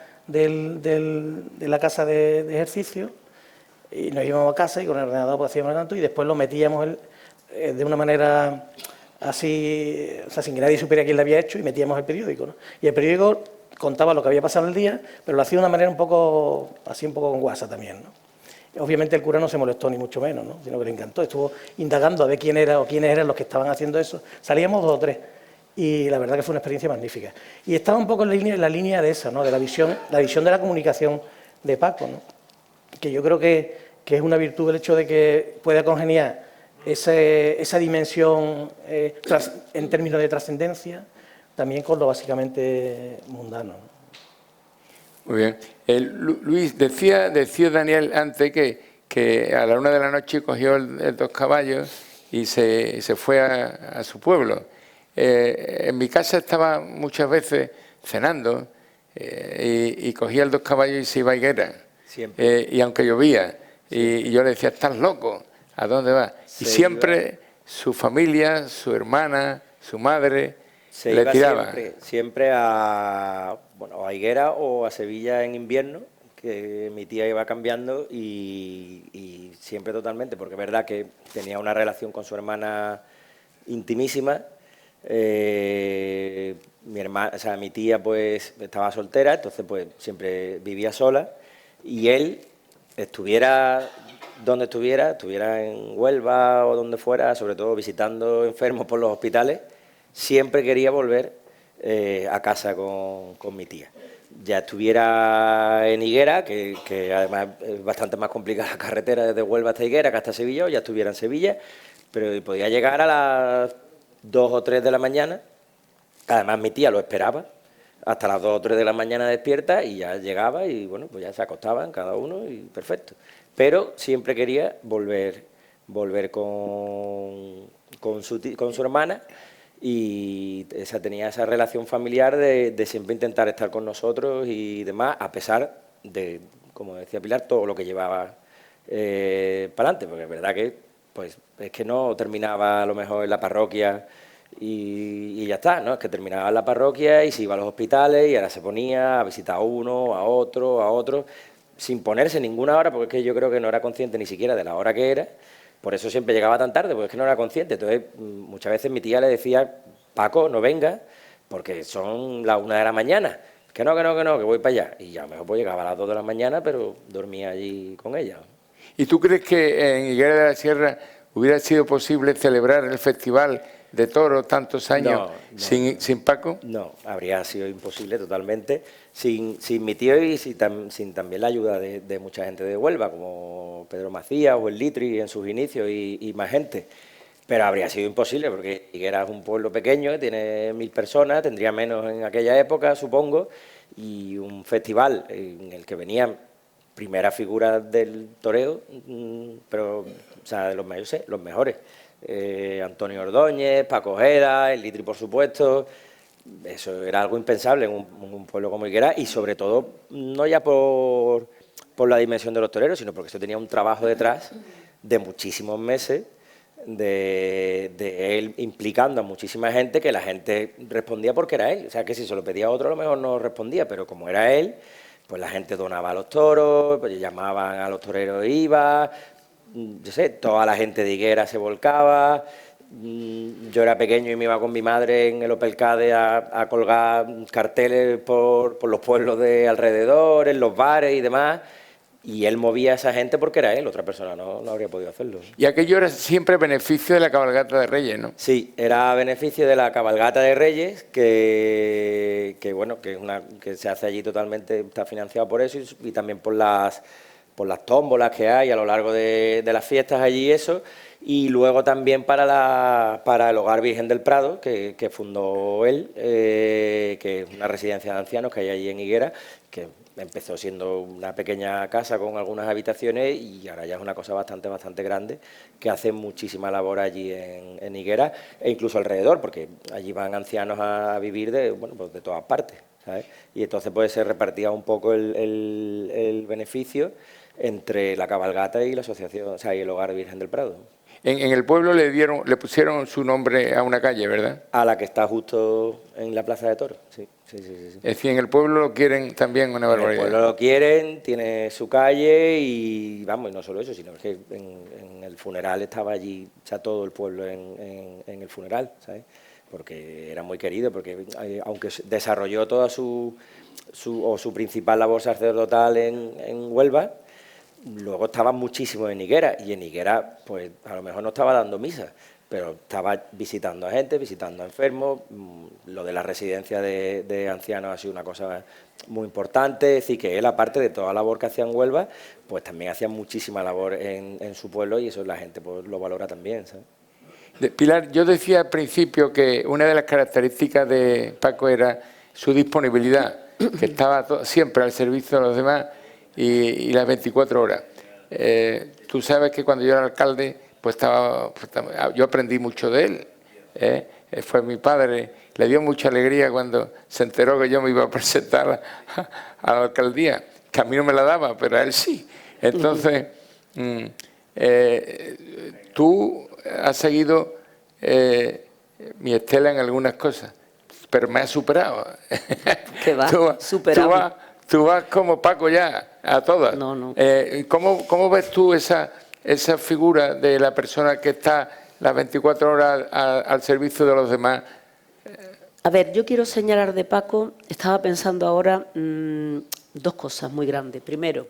Speaker 5: casa de ejercicio y nos íbamos a casa y con el ordenador pues hacíamos tanto y después lo metíamos de una manera así, o sea, sin que nadie supiera quién lo había hecho y metíamos el periódico, ¿no? Y el periódico contaba lo que había pasado el día, pero lo hacía de una manera un poco con guasa también, ¿no? Obviamente el cura no se molestó ni mucho menos, ¿no? Sino que le encantó, estuvo indagando a ver quién era o quiénes eran los que estaban haciendo eso. Salíamos 2 o 3 y la verdad que fue una experiencia magnífica. Y estaba un poco en la línea de esa, ¿no? De la visión de la comunicación de Paco, ¿no? Que yo creo que es una virtud el hecho de que pueda congeniar esa dimensión en términos de trascendencia también con lo básicamente mundano, ¿no?
Speaker 2: Muy bien. Luis, decía Daniel antes que a la 1 de la noche cogió el 2 caballos y se fue a su pueblo. En mi casa estaba muchas veces cenando y cogía el 2 caballos y se iba a Higuera.
Speaker 6: Siempre.
Speaker 2: Y aunque llovía, y yo le decía, ¿estás loco? ¿A dónde vas? Y siempre su familia, su hermana, su madre le tiraba.
Speaker 6: Siempre a Higuera o a Sevilla en invierno, que mi tía iba cambiando y siempre totalmente, porque es verdad que tenía una relación con su hermana intimísima. Mi tía pues estaba soltera, entonces pues siempre vivía sola y él estuviera donde estuviera en Huelva o donde fuera, sobre todo visitando enfermos por los hospitales, siempre quería volver a casa con mi tía. Ya estuviera en Higuera, que además es bastante más complicada la carretera desde Huelva hasta Higuera que hasta Sevilla, o ya estuviera en Sevilla, pero podía llegar a las 2 o 3 de la mañana. Además mi tía lo esperaba hasta las 2 o 3 de la mañana despierta y ya llegaba y bueno, pues ya se acostaban cada uno y perfecto. Pero siempre quería volver con su hermana y tenía esa relación familiar de siempre intentar estar con nosotros y demás, a pesar de, como decía Pilar, todo lo que llevaba para adelante, porque es verdad que pues es que no terminaba a lo mejor en la parroquia y ya está, ¿no? Es que terminaba en la parroquia y se iba a los hospitales y ahora se ponía a visitar a uno, a otro, sin ponerse ninguna hora, porque es que yo creo que no era consciente ni siquiera de la hora que era, por eso siempre llegaba tan tarde, porque es que no era consciente. Entonces, muchas veces mi tía le decía, Paco, no venga, porque son las 1 de la mañana. Que no, que voy para allá. Y ya a lo mejor pues llegaba a las 2 de la mañana, pero dormía allí con ella.
Speaker 2: ¿Y tú crees que en Higuera de la Sierra hubiera sido posible celebrar el Festival de Toros tantos años sin Paco?
Speaker 6: No, habría sido imposible totalmente, sin mi tío y sin también la ayuda de mucha gente de Huelva, como Pedro Macías o el Litri en sus inicios y más gente. Pero habría sido imposible, porque Higuera es un pueblo pequeño, tiene 1000 personas, tendría menos en aquella época, supongo, y un festival en el que venían primeras figuras del toreo, pero, o sea, de los mejores. Antonio Ordóñez, Paco Ojeda, el Litri, por supuesto. Eso era algo impensable en un pueblo como Higuera, y sobre todo, no ya por la dimensión de los toreros, sino porque esto tenía un trabajo detrás de muchísimos meses, de él implicando a muchísima gente, que la gente respondía porque era él. O sea, que si se lo pedía a otro a lo mejor no respondía, pero como era él, pues la gente donaba a los toros, pues llamaban a los toreros e iba, yo sé, toda la gente de Higuera se volcaba. Yo era pequeño y me iba con mi madre en el Opelcade a colgar carteles por los pueblos de alrededor, en los bares y demás. Y él movía a esa gente porque era él, otra persona no habría podido hacerlo.
Speaker 2: Y aquello era siempre beneficio de la cabalgata de Reyes, ¿no?
Speaker 6: Sí, era beneficio de la cabalgata de Reyes, que se hace allí totalmente, está financiado por eso y también por las tómbolas que hay a lo largo de las fiestas allí, eso. Y luego también para el Hogar Virgen del Prado, que fundó él, que es una residencia de ancianos que hay allí en Higuera, que empezó siendo una pequeña casa con algunas habitaciones y ahora ya es una cosa bastante grande, que hace muchísima labor allí en Higuera e incluso alrededor, porque allí van ancianos a vivir de todas partes, ¿sabes? Y entonces pues se repartía un poco el beneficio entre la cabalgata y la asociación, o sea, y el Hogar Virgen del Prado.
Speaker 2: En el pueblo le pusieron su nombre a una calle, ¿verdad?
Speaker 6: A la que está justo en la Plaza de Toros, sí.
Speaker 2: Es decir, en el pueblo lo quieren también una barbaridad.
Speaker 6: En el pueblo lo quieren, tiene su calle y vamos, y no solo eso, sino que en el funeral estaba allí, o sea, todo el pueblo en el funeral, ¿sabes? Porque era muy querido, porque aunque desarrolló toda su principal labor sacerdotal en Huelva, luego estaba muchísimo en Higuera, y en Higuera pues a lo mejor no estaba dando misa, pero estaba visitando a gente, visitando a enfermos. Lo de la residencia de ancianos ha sido una cosa muy importante, es decir, que él, aparte de toda la labor que hacía en Huelva, pues también hacía muchísima labor en su pueblo, y eso la gente pues lo valora también, ¿sabes?
Speaker 2: Pilar, yo decía al principio que una de las características de Paco era su disponibilidad, que estaba siempre al servicio de los demás y las 24 horas. Tú sabes que cuando yo era alcalde, yo aprendí mucho de él. Fue mi padre, le dio mucha alegría cuando se enteró que yo me iba a presentar a la alcaldía, que a mí no me la daba, pero a él sí. Entonces, tú has seguido mi estela en algunas cosas, pero me has superado.
Speaker 7: ¿Qué va? Superado.
Speaker 2: Tú vas como Paco ya, a todas.
Speaker 7: No.
Speaker 2: ¿Cómo ves tú esa figura de la persona que está las 24 horas al servicio de los demás?
Speaker 7: A ver, yo quiero señalar de Paco, estaba pensando ahora dos cosas muy grandes. Primero,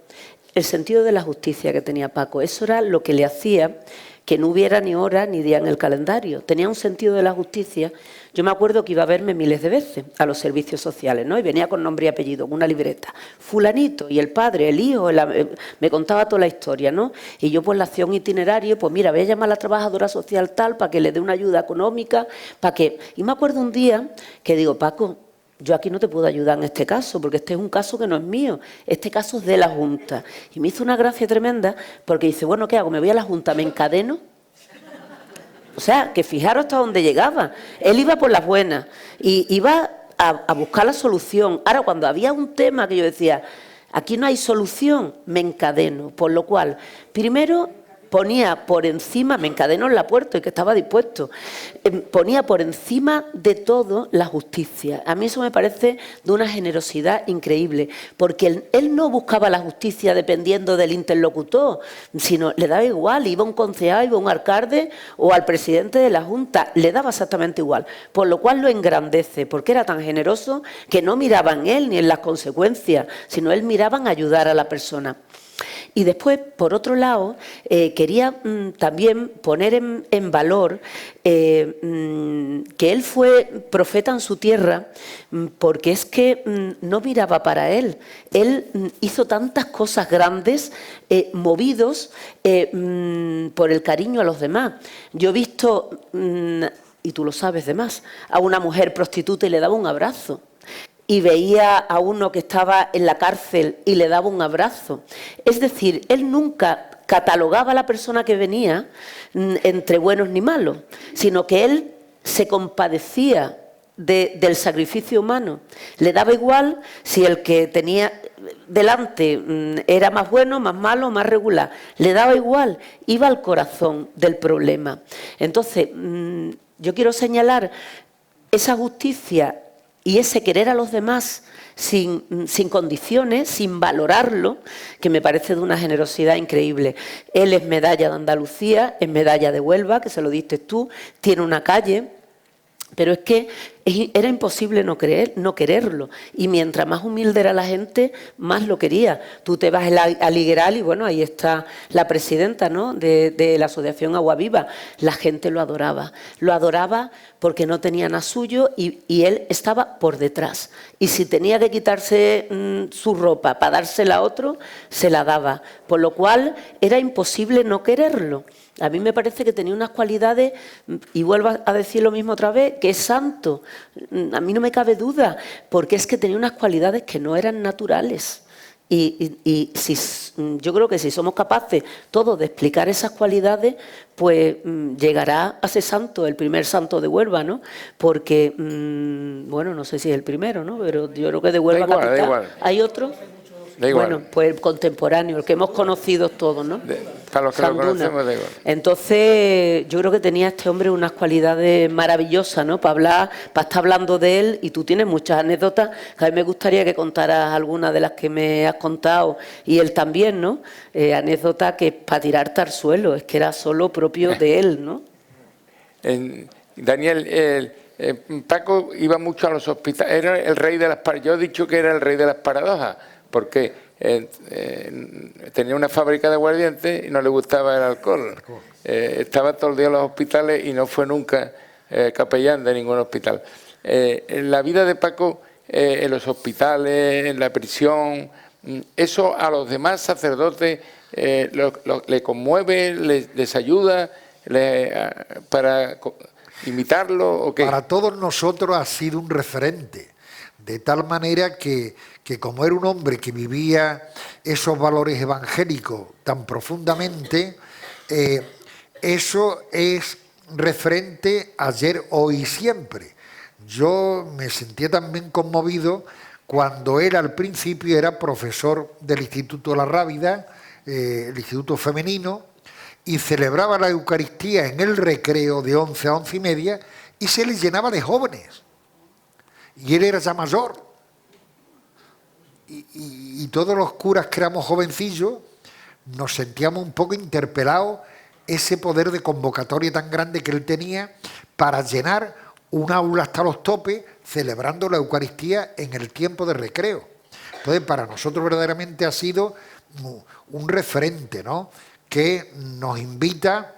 Speaker 7: el sentido de la justicia que tenía Paco. Eso era lo que le hacía que no hubiera ni hora ni día en el calendario. Tenía un sentido de la justicia. Yo me acuerdo que iba a verme miles de veces a los servicios sociales, ¿no? Y venía con nombre y apellido, con una libreta. Fulanito, y el padre, el hijo, me contaba toda la historia, ¿no? Y yo pues le hacía un itinerario, pues mira, voy a llamar a la trabajadora social tal para que le dé una ayuda económica, para que... Y me acuerdo un día que digo, Paco, yo aquí no te puedo ayudar en este caso, porque este es un caso que no es mío, este caso es de la Junta. Y me hizo una gracia tremenda, porque dice, bueno, ¿qué hago? ¿Me voy a la Junta? ¿Me encadeno? O sea, que fijaros hasta dónde llegaba. Él iba por las buenas y iba a buscar la solución. Ahora, cuando había un tema que yo decía, aquí no hay solución, me encadeno. Por lo cual, primero, ponía por encima, me encadenó en la puerta y que estaba dispuesto, ponía por encima de todo la justicia. A mí eso me parece de una generosidad increíble, porque él no buscaba la justicia dependiendo del interlocutor, sino le daba igual, iba un concejal, iba un alcalde o al presidente de la Junta, le daba exactamente igual, por lo cual lo engrandece, porque era tan generoso que no miraba en él ni en las consecuencias, sino él miraba en ayudar a la persona. Y después, por otro lado, quería también poner en valor que él fue profeta en su tierra, porque es que no miraba para él. Él hizo tantas cosas grandes, movidos por el cariño a los demás. Yo he visto, y tú lo sabes de más, a una mujer prostituta y le daba un abrazo. Y veía a uno que estaba en la cárcel y le daba un abrazo. Es decir, él nunca catalogaba a la persona que venía entre buenos ni malos, sino que él se compadecía del sacrificio humano. Le daba igual si el que tenía delante era más bueno, más malo, más regular. Le daba igual, iba al corazón del problema. Entonces, yo quiero señalar esa justicia y ese querer a los demás sin condiciones, sin valorarlo, que me parece de una generosidad increíble. Él es medalla de Andalucía, es medalla de Huelva, que se lo diste tú, tiene una calle, pero es que era imposible no quererlo. Y mientras más humilde era la gente, más lo quería. Tú te vas al Higueral y bueno, ahí está la presidenta, ¿no?, de la Asociación Agua Viva. La gente lo adoraba. Lo adoraba porque no tenía nada suyo y él estaba por detrás. Y si tenía que quitarse su ropa para dársela a otro, se la daba. Por lo cual era imposible no quererlo. A mí me parece que tenía unas cualidades, y vuelvo a decir lo mismo otra vez, que es santo. A mí no me cabe duda, porque es que tenía unas cualidades que no eran naturales. Y yo creo que si somos capaces todos de explicar esas cualidades, pues llegará a ser santo, el primer santo de Huelva, ¿no? Porque, bueno, no sé si es el primero, ¿no? Pero yo creo que de Huelva capital. ¿Hay otro?
Speaker 2: Da igual.
Speaker 7: Bueno, pues el contemporáneo, el que hemos conocido todos, ¿no?
Speaker 2: Para los que lo conocemos, da igual.
Speaker 7: Entonces, yo creo que tenía este hombre unas cualidades maravillosas, ¿no? Para estar hablando de él, y tú tienes muchas anécdotas, que a mí me gustaría que contaras algunas de las que me has contado, y él también, ¿no? Anécdotas que para tirarte al suelo, es que era solo propio de él, ¿no?
Speaker 2: Daniel, Paco iba mucho a los hospitales, era el rey de las paradojas. Yo he dicho que era el rey de las paradojas, porque tenía una fábrica de aguardiente y no le gustaba el alcohol. Estaba todo el día en los hospitales y no fue nunca capellán de ningún hospital. En la vida de Paco, en los hospitales, en la prisión, eso a los demás sacerdotes le conmueve, les ayuda para imitarlo, ¿o qué?
Speaker 3: Para todos nosotros ha sido un referente, de tal manera que como era un hombre que vivía esos valores evangélicos tan profundamente, eso es referente ayer, hoy y siempre. Yo me sentía también conmovido cuando él al principio era profesor del Instituto La Rábida, el Instituto Femenino, y celebraba la Eucaristía en el recreo de 11 a 11 y media y se les llenaba de jóvenes. Y él era ya mayor. Y todos los curas que éramos jovencillos nos sentíamos un poco interpelados, ese poder de convocatoria tan grande que él tenía para llenar un aula hasta los topes celebrando la Eucaristía en el tiempo de recreo. Entonces, para nosotros verdaderamente ha sido un referente, ¿no?, que nos invita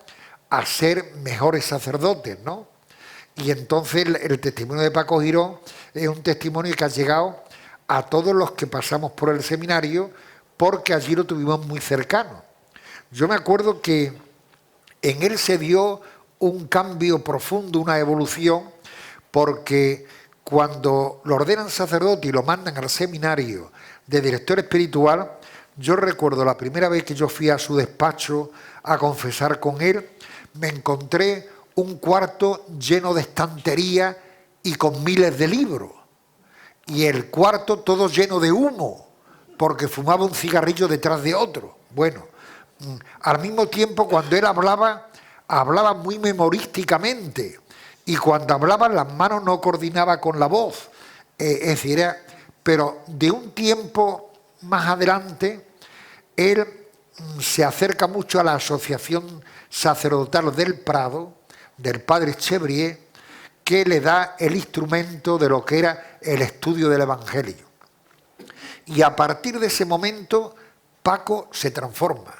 Speaker 3: a ser mejores sacerdotes, ¿no? Y entonces el testimonio de Paco Girón es un testimonio que ha llegado a todos los que pasamos por el seminario, porque allí lo tuvimos muy cercano. Yo me acuerdo que en él se dio un cambio profundo, una evolución, porque cuando lo ordenan sacerdote y lo mandan al seminario de director espiritual, yo recuerdo la primera vez que yo fui a su despacho a confesar con él, me encontré un cuarto lleno de estanterías y con miles de libros. Y el cuarto todo lleno de humo, porque fumaba un cigarrillo detrás de otro. Bueno, al mismo tiempo cuando él hablaba muy memorísticamente, y cuando hablaba las manos no coordinaba con la voz, es decir, pero de un tiempo más adelante él se acerca mucho a la Asociación Sacerdotal del Prado, del padre Chevrier, que le da el instrumento de lo que era el estudio del Evangelio. Y a partir de ese momento Paco se transforma.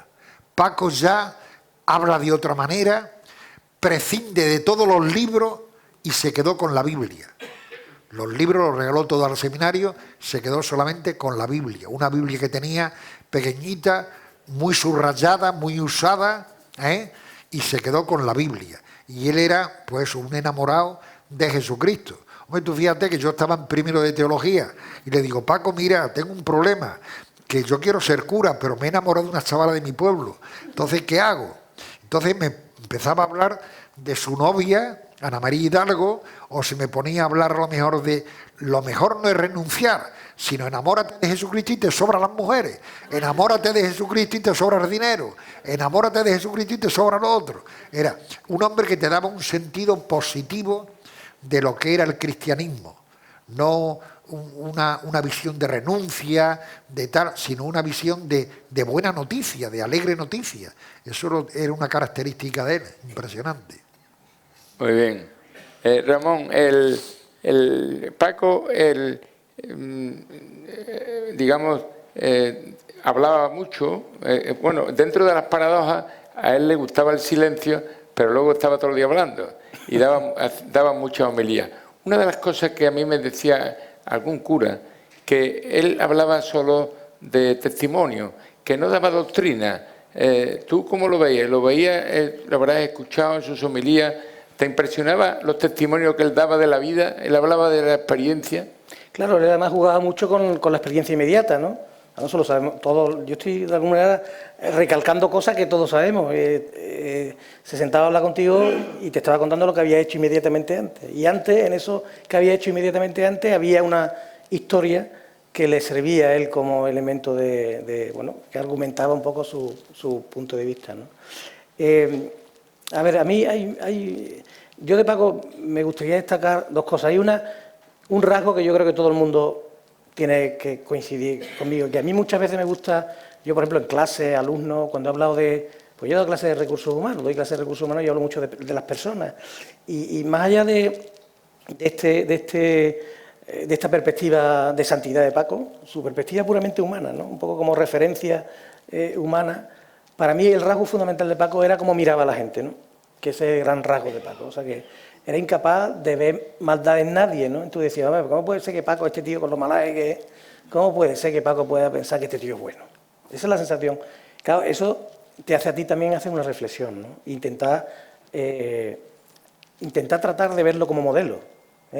Speaker 3: Paco ya habla de otra manera, prescinde de todos los libros y se quedó con la Biblia. Los libros los regaló todo al seminario, se quedó solamente con la Biblia. Una Biblia que tenía pequeñita, muy subrayada, muy usada, y se quedó con la Biblia. Y él era, pues, un enamorado de Jesucristo. Hombre, tú fíjate que yo estaba en primero de teología y le digo, Paco, mira, tengo un problema, que yo quiero ser cura, pero me he enamorado de una chavala de mi pueblo. Entonces, ¿qué hago? Entonces me empezaba a hablar de su novia, Ana María Hidalgo, o se me ponía a hablar a lo mejor de, lo mejor no es renunciar, sino enamórate de Jesucristo y te sobran las mujeres, enamórate de Jesucristo y te sobra el dinero, enamórate de Jesucristo y te sobra lo otro. Era un hombre que te daba un sentido positivo de lo que era el cristianismo, no una visión de renuncia, de tal, sino una visión de buena noticia, de alegre noticia. Eso era una característica de él, impresionante.
Speaker 2: Muy bien. Ramón, Paco, digamos, hablaba mucho, bueno, dentro de las paradojas, a él le gustaba el silencio, pero luego estaba todo el día hablando y daba mucha homilía. Una de las cosas que a mí me decía algún cura, que él hablaba solo de testimonio, que no daba doctrina. ¿Tú cómo lo veías? ¿Lo habrás escuchado en sus homilías? ¿Te impresionaba los testimonios que él daba de la vida? ¿Él hablaba de la experiencia?
Speaker 5: Claro, él además jugaba mucho con la experiencia inmediata, ¿no? Nosotros lo sabemos, todos, yo estoy de alguna manera recalcando cosas que todos sabemos. Se sentaba a hablar contigo y te estaba contando lo que había hecho inmediatamente antes. Y antes, en eso que había hecho inmediatamente antes, había una historia que le servía a él como elemento bueno, que argumentaba un poco su punto de vista, ¿no? A ver, a mí yo de Paco me gustaría destacar dos cosas. Hay un rasgo que yo creo que todo el mundo tiene que coincidir conmigo, que a mí muchas veces me gusta, yo por ejemplo en clase, alumnos, cuando he hablado pues yo doy clases de recursos humanos, y hablo mucho de las personas, y más allá de esta perspectiva de santidad de Paco, su perspectiva puramente humana, ¿no? Un poco como referencia humana, para mí el rasgo fundamental de Paco era cómo miraba a la gente, ¿no? Que ese es el gran rasgo de Paco, o sea que era incapaz de ver maldad en nadie, ¿no? Entonces decía, ¿cómo puede ser que Paco, este tío con lo malaje que es, cómo puede ser que Paco pueda pensar que este tío es bueno? Esa es la sensación. Claro, eso te hace a ti también hacer una reflexión, ¿no? Intentar tratar de verlo como modelo.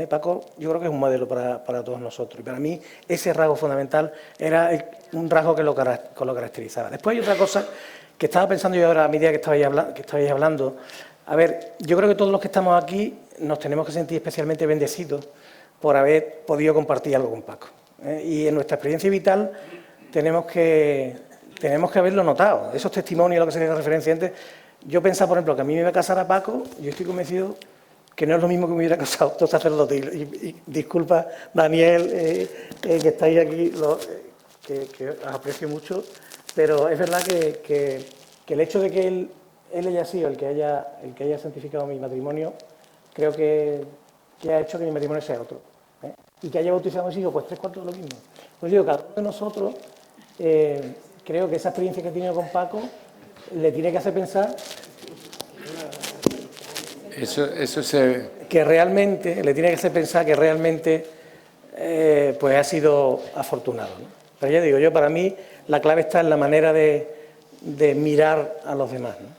Speaker 5: Paco, yo creo que es un modelo para todos nosotros. Y para mí ese rasgo fundamental era un rasgo que lo caracterizaba. Después hay otra cosa que estaba pensando yo ahora a medida que estabais hablando. A ver, yo creo que todos los que estamos aquí nos tenemos que sentir especialmente bendecidos por haber podido compartir algo con Paco. Y en nuestra experiencia vital tenemos que haberlo notado. Esos testimonios, lo que se le referencia antes. Yo pensaba, por ejemplo, que a mí me iba a casar a Paco, yo estoy convencido que no es lo mismo que me hubiera casado todo sacerdote. Y disculpa, Daniel, que estáis aquí, que os aprecio mucho, pero es verdad que el hecho de que él haya sido el que haya santificado mi matrimonio, creo que ha hecho que mi matrimonio sea otro. Y que haya bautizado a mis hijos, pues 3/4 de lo mismo. Pues digo, cada uno de nosotros, creo que esa experiencia que he tenido con Paco le tiene que hacer pensar que realmente, le tiene que hacer pensar que realmente pues ha sido afortunado, ¿no? Pero ya digo, para mí la clave está en la manera de mirar a los demás, ¿no?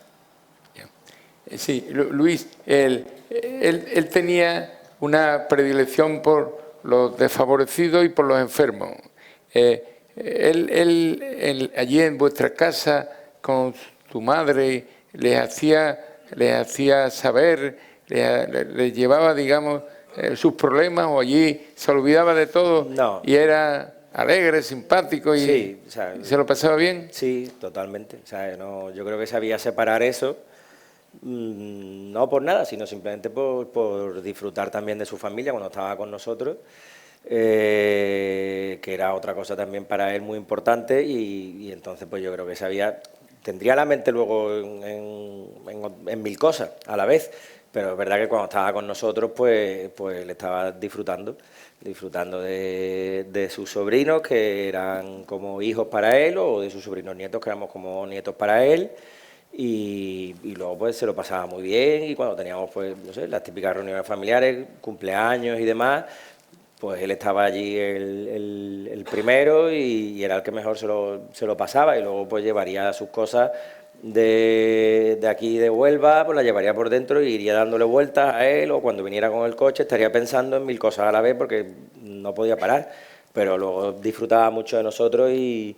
Speaker 2: Sí, Luis, él tenía una predilección por los desfavorecidos y por los enfermos. Allí en vuestra casa, con tu madre, les hacía saber, les llevaba, digamos, sus problemas, o allí se olvidaba de todo.
Speaker 6: No.
Speaker 2: Y era... alegre, simpático y,
Speaker 6: Sí, o sea,
Speaker 2: y se lo pasaba bien.
Speaker 6: Sí, totalmente. O sea, no, yo creo que sabía separar eso, no por nada, sino simplemente por disfrutar también de su familia cuando estaba con nosotros, que era otra cosa también para él muy importante y entonces pues yo creo que tendría la mente luego en mil cosas a la vez, pero es verdad que cuando estaba con nosotros pues le estaba disfrutando de sus sobrinos que eran como hijos para él o de sus sobrinos nietos que éramos como nietos para él y luego pues se lo pasaba muy bien y cuando teníamos pues no sé, las típicas reuniones familiares, cumpleaños y demás, pues él estaba allí el primero y era el que mejor se lo pasaba y luego pues llevaría sus cosas de aquí de Huelva, pues la llevaría por dentro y iría dándole vueltas a él o cuando viniera con el coche estaría pensando en mil cosas a la vez porque no podía parar, pero luego disfrutaba mucho de nosotros y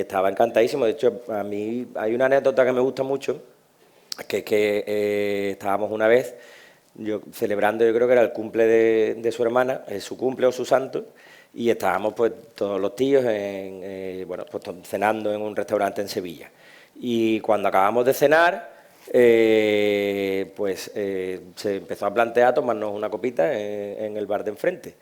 Speaker 6: estaba encantadísimo. De hecho, a mí hay una anécdota que me gusta mucho, que es que estábamos una vez celebrando, yo creo que era el cumple de su hermana, su cumple o su santo, y estábamos pues todos los tíos pues, cenando en un restaurante en Sevilla. Y cuando acabamos de cenar, se empezó a plantear tomarnos una copita en el bar de enfrente.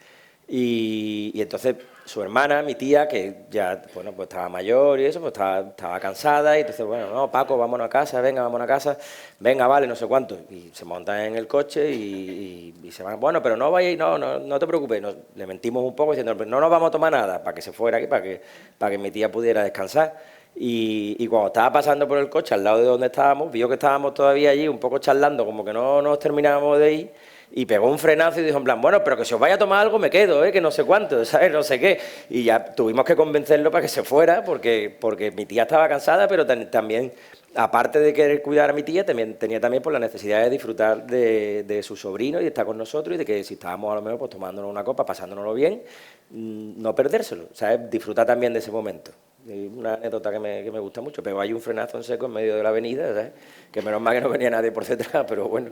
Speaker 6: Y entonces su hermana, mi tía, que ya pues estaba mayor y eso, pues estaba cansada y entonces, bueno, no, Paco, vámonos a casa, venga, vámonos a casa, venga, vale, no sé cuánto. Y se monta en el coche y se van, bueno, pero no vayáis, no te preocupes. Le mentimos un poco diciendo, no nos vamos a tomar nada, para que se fuera aquí, para que mi tía pudiera descansar. Y cuando estaba pasando por el coche al lado de donde estábamos, vio que estábamos todavía allí un poco charlando, como que no nos terminábamos de ir, y pegó un frenazo y dijo en plan, bueno, pero que si os vaya a tomar algo me quedo, que no sé cuánto, ¿sabes? No sé qué. Y ya tuvimos que convencerlo para que se fuera, porque mi tía estaba cansada, pero también, aparte de querer cuidar a mi tía, tenía también por la necesidad de disfrutar de su sobrino y de estar con nosotros y de que si estábamos a lo mejor pues tomándonos una copa, pasándonoslo bien, no perdérselo, ¿sabes? Disfrutar también de ese momento. Y una anécdota que me gusta mucho, pero hay un frenazo en seco en medio de la avenida, ¿sabes? Que menos mal que no venía nadie por detrás, pero bueno.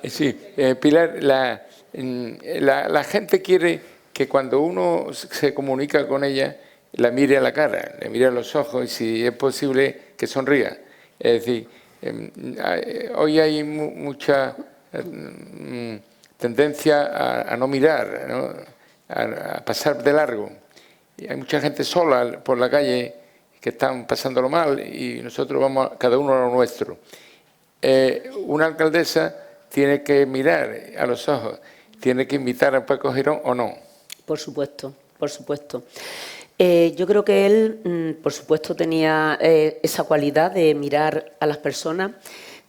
Speaker 2: Sí, Pilar, la gente quiere que cuando uno se comunica con ella, la mire a la cara, le mire a los ojos y si es posible que sonría. Es decir, hoy hay mucha tendencia a no mirar, ¿no? A pasar de largo. Y hay mucha gente sola por la calle que están pasándolo mal y nosotros vamos cada uno a lo nuestro. Una alcaldesa tiene que mirar a los ojos, tiene que invitar a Paco Girón o no.
Speaker 7: Por supuesto, por supuesto. Yo creo que él, por supuesto, tenía esa cualidad de mirar a las personas,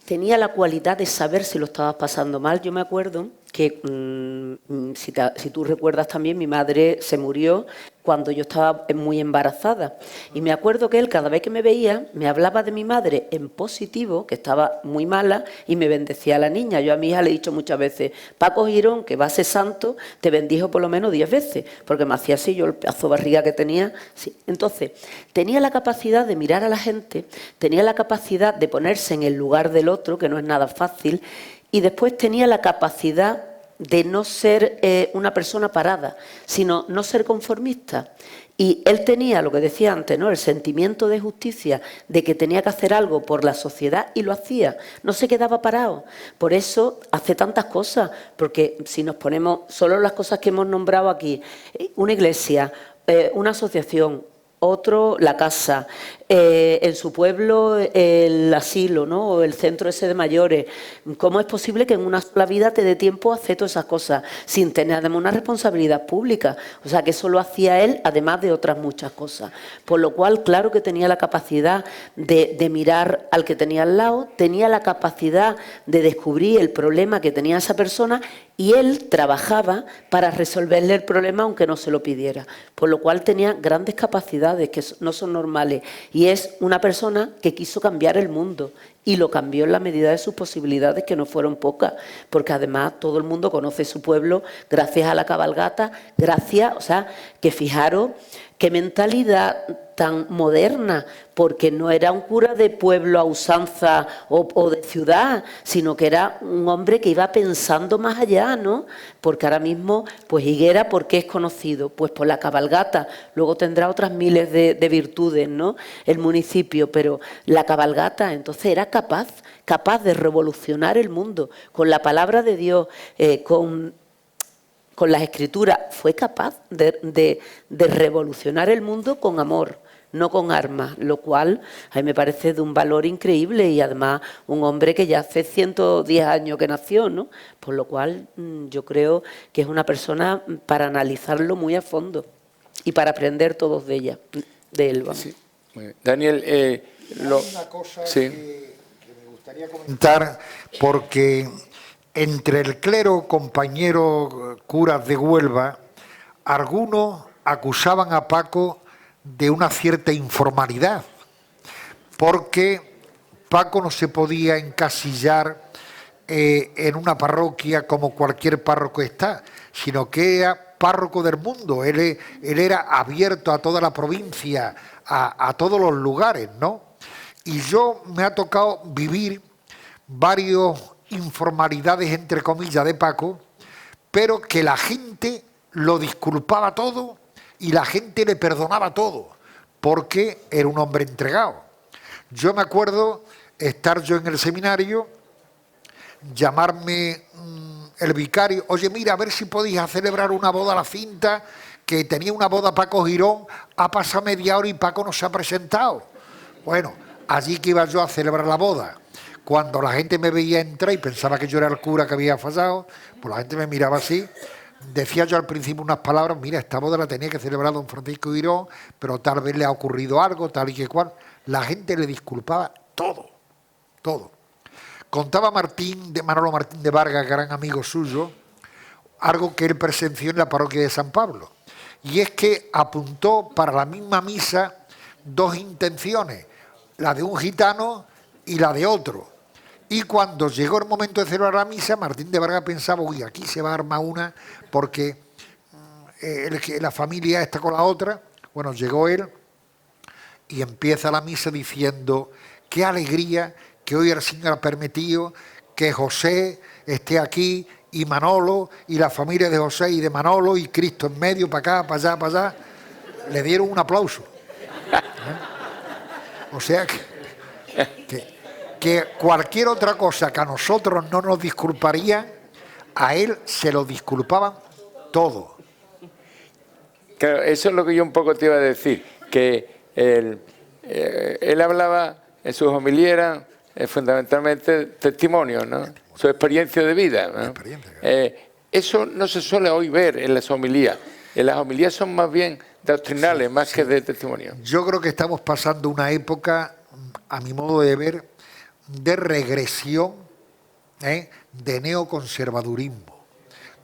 Speaker 7: tenía la cualidad de saber si lo estabas pasando mal. Yo me acuerdo que, si tú recuerdas también, mi madre se murió cuando yo estaba muy embarazada. Y me acuerdo que él, cada vez que me veía, me hablaba de mi madre en positivo, que estaba muy mala, y me bendecía a la niña. Yo a mi hija le he dicho muchas veces, Paco Girón, que va a ser santo, te bendijo por lo menos 10 veces, porque me hacía así, yo el pedazo de barriga que tenía. Sí. Entonces, tenía la capacidad de mirar a la gente, tenía la capacidad de ponerse en el lugar del otro, que no es nada fácil, y después tenía la capacidad de no ser una persona parada, sino no ser conformista. Y él tenía, lo que decía antes, ¿no?, el sentimiento de justicia, de que tenía que hacer algo por la sociedad y lo hacía, no se quedaba parado. Por eso hace tantas cosas, porque si nos ponemos solo las cosas que hemos nombrado aquí, una iglesia, una asociación, otro la casa, en su pueblo el asilo, ¿no?, o el centro ese de mayores. ¿Cómo es posible que en una sola vida te dé tiempo a hacer todas esas cosas sin tener además una responsabilidad pública? O sea, que eso lo hacía él, además de otras muchas cosas. Por lo cual, claro que tenía la capacidad de mirar al que tenía al lado, tenía la capacidad de descubrir el problema que tenía esa persona y él trabajaba para resolverle el problema aunque no se lo pidiera. Por lo cual tenía grandes capacidades que no son normales. Y es una persona que quiso cambiar el mundo y lo cambió en la medida de sus posibilidades, que no fueron pocas, porque además todo el mundo conoce su pueblo gracias a la cabalgata, gracias, o sea, que fijaros qué mentalidad tan moderna, porque no era un cura de pueblo a usanza o de ciudad, sino que era un hombre que iba pensando más allá, ¿no? Porque ahora mismo, pues Higuera, ¿por qué es conocido? Pues por la cabalgata, luego tendrá otras miles de virtudes, ¿no? El municipio, pero la cabalgata, entonces era capaz de revolucionar el mundo, con la palabra de Dios, con las escrituras, fue capaz de revolucionar el mundo con amor, no con armas, lo cual a mí me parece de un valor increíble y además un hombre que ya hace 110 años que nació, ¿no? Por lo cual yo creo que es una persona para analizarlo muy a fondo y para aprender todos de ella, de él. Vamos.
Speaker 2: Sí. Daniel,
Speaker 3: Hay una cosa
Speaker 2: sí.
Speaker 3: que me gustaría comentar, porque entre el clero, compañero curas de Huelva, algunos acusaban a Paco de una cierta informalidad, porque Paco no se podía encasillar en una parroquia como cualquier párroco está, sino que era párroco del mundo. Él era abierto a toda la provincia, a todos los lugares, ¿no? Y yo me ha tocado vivir varios informalidades, entre comillas, de Paco, pero que la gente lo disculpaba todo y la gente le perdonaba todo, porque era un hombre entregado. Yo me acuerdo estar yo en el seminario, llamarme el vicario, oye, mira, a ver si podéis celebrar una boda a la cinta, que tenía una boda Paco Girón, ha pasado media hora y Paco no se ha presentado. Bueno, allí que iba yo a celebrar la boda. Cuando la gente me veía entrar y pensaba que yo era el cura que había fallado, pues la gente me miraba así. Decía yo al principio unas palabras, mira, esta boda la tenía que celebrar don Francisco Girón, pero tal vez le ha ocurrido algo, tal y que cual. La gente le disculpaba todo, todo. Contaba Manolo Martín de Vargas, gran amigo suyo, algo que él presenció en la parroquia de San Pablo. Y es que apuntó para la misma misa dos intenciones, la de un gitano y la de otro. Y cuando llegó el momento de celebrar la misa, Martín de Vargas pensaba, uy, aquí se va a armar una, porque la familia está con la otra. Bueno, llegó él y empieza la misa diciendo, qué alegría que hoy el Señor ha permitido que José esté aquí, y Manolo, y la familia de José y de Manolo, y Cristo en medio, para acá, para allá, para allá. Le dieron un aplauso. O sea que cualquier otra cosa que a nosotros no nos disculparían, a él se lo disculpaban todo.
Speaker 2: Claro, eso es lo que yo un poco te iba a decir, que él hablaba en sus homilías, eran fundamentalmente testimonios, ¿no? Su experiencia de vida, ¿no? Eso no se suele hoy ver en las homilías. En las homilías son más bien doctrinales, más que de testimonio.
Speaker 3: Yo creo que estamos pasando una época, a mi modo de ver, de regresión, de neoconservadurismo.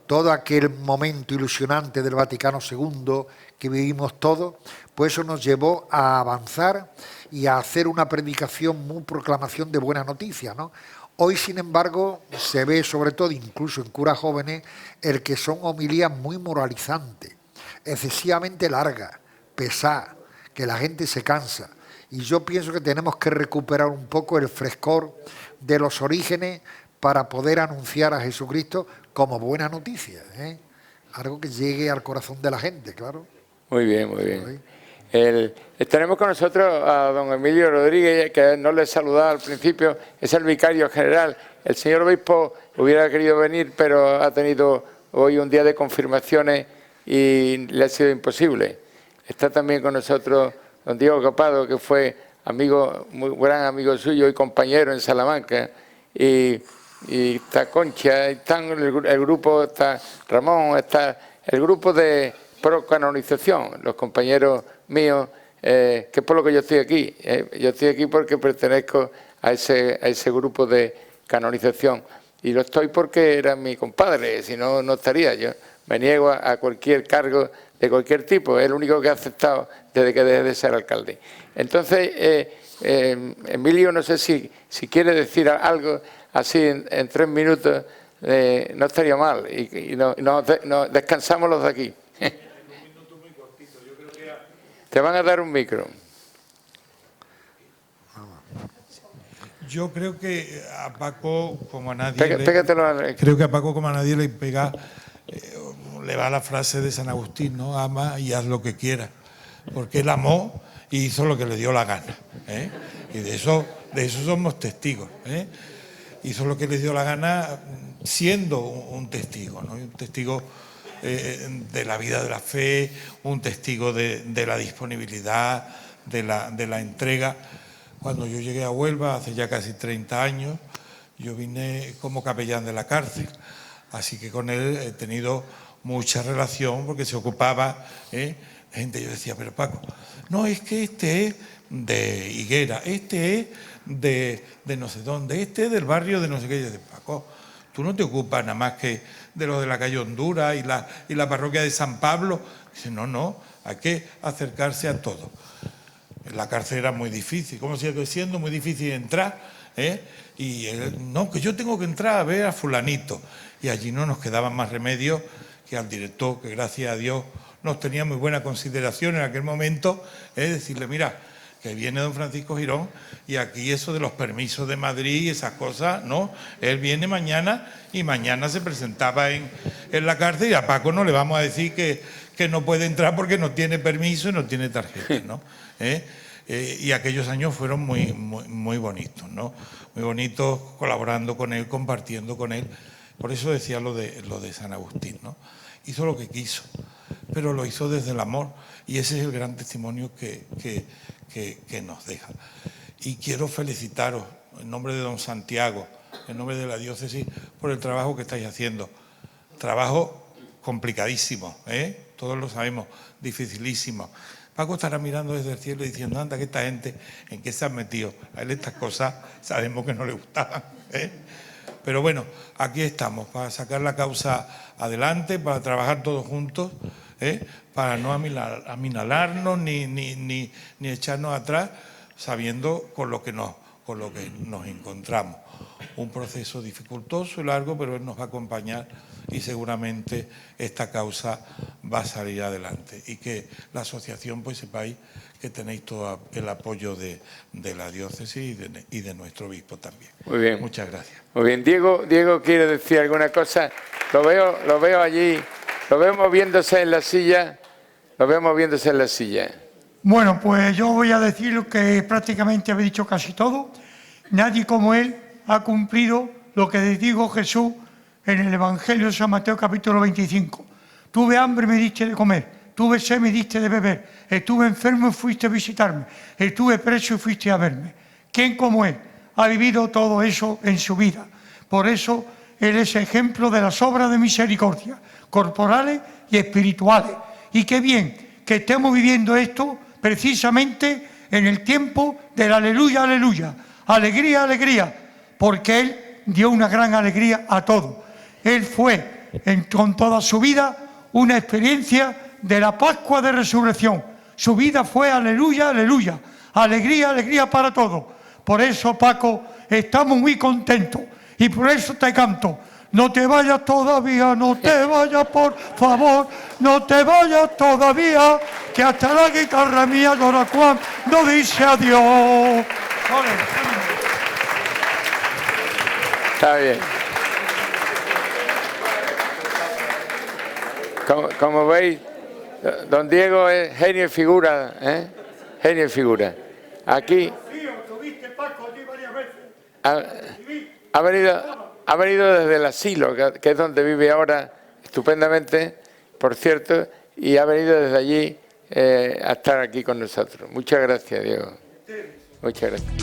Speaker 3: Todo aquel momento ilusionante del Vaticano II que vivimos todos, pues eso nos llevó a avanzar y a hacer una predicación, muy proclamación de buena noticia, ¿no? Hoy, sin embargo, se ve sobre todo, incluso en curas jóvenes, el que son homilías muy moralizantes, excesivamente largas, pesadas, que la gente se cansa. Y yo pienso que tenemos que recuperar un poco el frescor de los orígenes para poder anunciar a Jesucristo como buena noticia, algo que llegue al corazón de la gente, claro.
Speaker 2: Muy bien, muy bien. Tenemos con nosotros a don Emilio Rodríguez, que no le he saludado al principio, es el vicario general. El señor obispo hubiera querido venir, pero ha tenido hoy un día de confirmaciones y le ha sido imposible. Está también con nosotros don Diego Capado, que fue amigo, muy gran amigo suyo y compañero en Salamanca, y está Concha, está el grupo, está Ramón, está el grupo de procanonización, los compañeros míos, que es por lo que yo estoy aquí. Yo estoy aquí porque pertenezco a ese grupo de canonización, y lo estoy porque era mi compadre, si no, no estaría. Yo me niego a cualquier cargo de cualquier tipo, es el único que he aceptado desde que dejé de ser alcalde. Entonces, Emilio, no sé si quiere decir algo así en 3 minutos, no estaría mal, y no descansamos los de aquí. Te van a dar un micro.
Speaker 8: Yo creo que a Paco, como a nadie,
Speaker 2: creo
Speaker 8: que a Paco, como a nadie, le pega, le va la frase de San Agustín, ¿no? Ama y haz lo que quieras, porque él amó y hizo lo que le dio la gana, ¿eh? Y de eso somos testigos, ¿eh? Hizo lo que le dio la gana siendo un testigo, ¿no? Un testigo de la vida de la fe, un testigo de la disponibilidad, de la entrega. Cuando yo llegué a Huelva, hace ya casi 30 años, yo vine como capellán de la cárcel, así que con él he tenido mucha relación porque se ocupaba, gente. Yo decía, pero Paco, no, es que este es de Higuera, este es de no sé dónde, este es del barrio de no sé qué. Yo decía, Paco, tú no te ocupas nada más que de lo de la calle Honduras y la parroquia de San Pablo. Dice, no, hay que acercarse a todo. En la cárcel era muy difícil, como sigue siendo muy difícil entrar, y él, no, que yo tengo que entrar a ver a fulanito. Y allí no nos quedaba más remedio que al director, que gracias a Dios nos tenía muy buena consideración en aquel momento, decirle, mira, que viene don Francisco Girón y aquí eso de los permisos de Madrid y esas cosas, no, él viene mañana y mañana se presentaba en la cárcel y a Paco no le vamos a decir que no puede entrar porque no tiene permiso y no tiene tarjeta, ¿no? Y aquellos años fueron muy bonitos, ¿no? Muy bonitos, colaborando con él, compartiendo con él. Por eso decía lo de San Agustín, ¿no? Hizo lo que quiso, pero lo hizo desde el amor y ese es el gran testimonio que nos deja. Y quiero felicitaros en nombre de don Santiago, en nombre de la diócesis, por el trabajo que estáis haciendo. Trabajo complicadísimo, todos lo sabemos, dificilísimo. Paco estará mirando desde el cielo y diciendo, anda, que esta gente, ¿en qué se han metido? A él estas cosas sabemos que no le gustaban, Pero bueno, aquí estamos, para sacar la causa adelante, para trabajar todos juntos, para no aminalarnos ni echarnos atrás, sabiendo con lo que nos encontramos. Un proceso dificultoso y largo, pero él nos va a acompañar y seguramente esta causa va a salir adelante. Y que la asociación, pues sepáis que tenéis todo el apoyo de la diócesis y de nuestro obispo también.
Speaker 2: Muy bien.
Speaker 8: Muchas gracias.
Speaker 2: Muy bien. Diego quiere decir alguna cosa. Lo veo allí, lo veo moviéndose en la silla.
Speaker 9: Bueno, pues yo voy a decir lo que prácticamente habéis dicho casi todo. Nadie como él ha cumplido lo que dijo Jesús en el Evangelio de San Mateo capítulo 25. Tuve hambre y me diste de comer, tuve sed y me diste de beber, estuve enfermo y fuiste a visitarme, estuve preso y fuiste a verme. ¿Quién como él ha vivido todo eso en su vida? Por eso él es ejemplo de las obras de misericordia, corporales y espirituales. Y qué bien que estemos viviendo esto precisamente en el tiempo del aleluya, aleluya, alegría, alegría, porque él dio una gran alegría a todos. Él fue, con toda su vida, una experiencia de la Pascua de Resurrección. Su vida fue aleluya, aleluya, alegría, alegría para todos. Por eso, Paco, estamos muy contentos y por eso te canto. No te vayas todavía, no te vayas, por favor, no te vayas todavía, que hasta la guitarra mía llora cuando dice adiós.
Speaker 2: Está bien. Como veis, don Diego es genio y figura, genio y figura. Aquí ha venido desde el asilo, que es donde vive ahora estupendamente, por cierto, y ha venido desde allí a estar aquí con nosotros. Muchas gracias, Diego. Muchas gracias.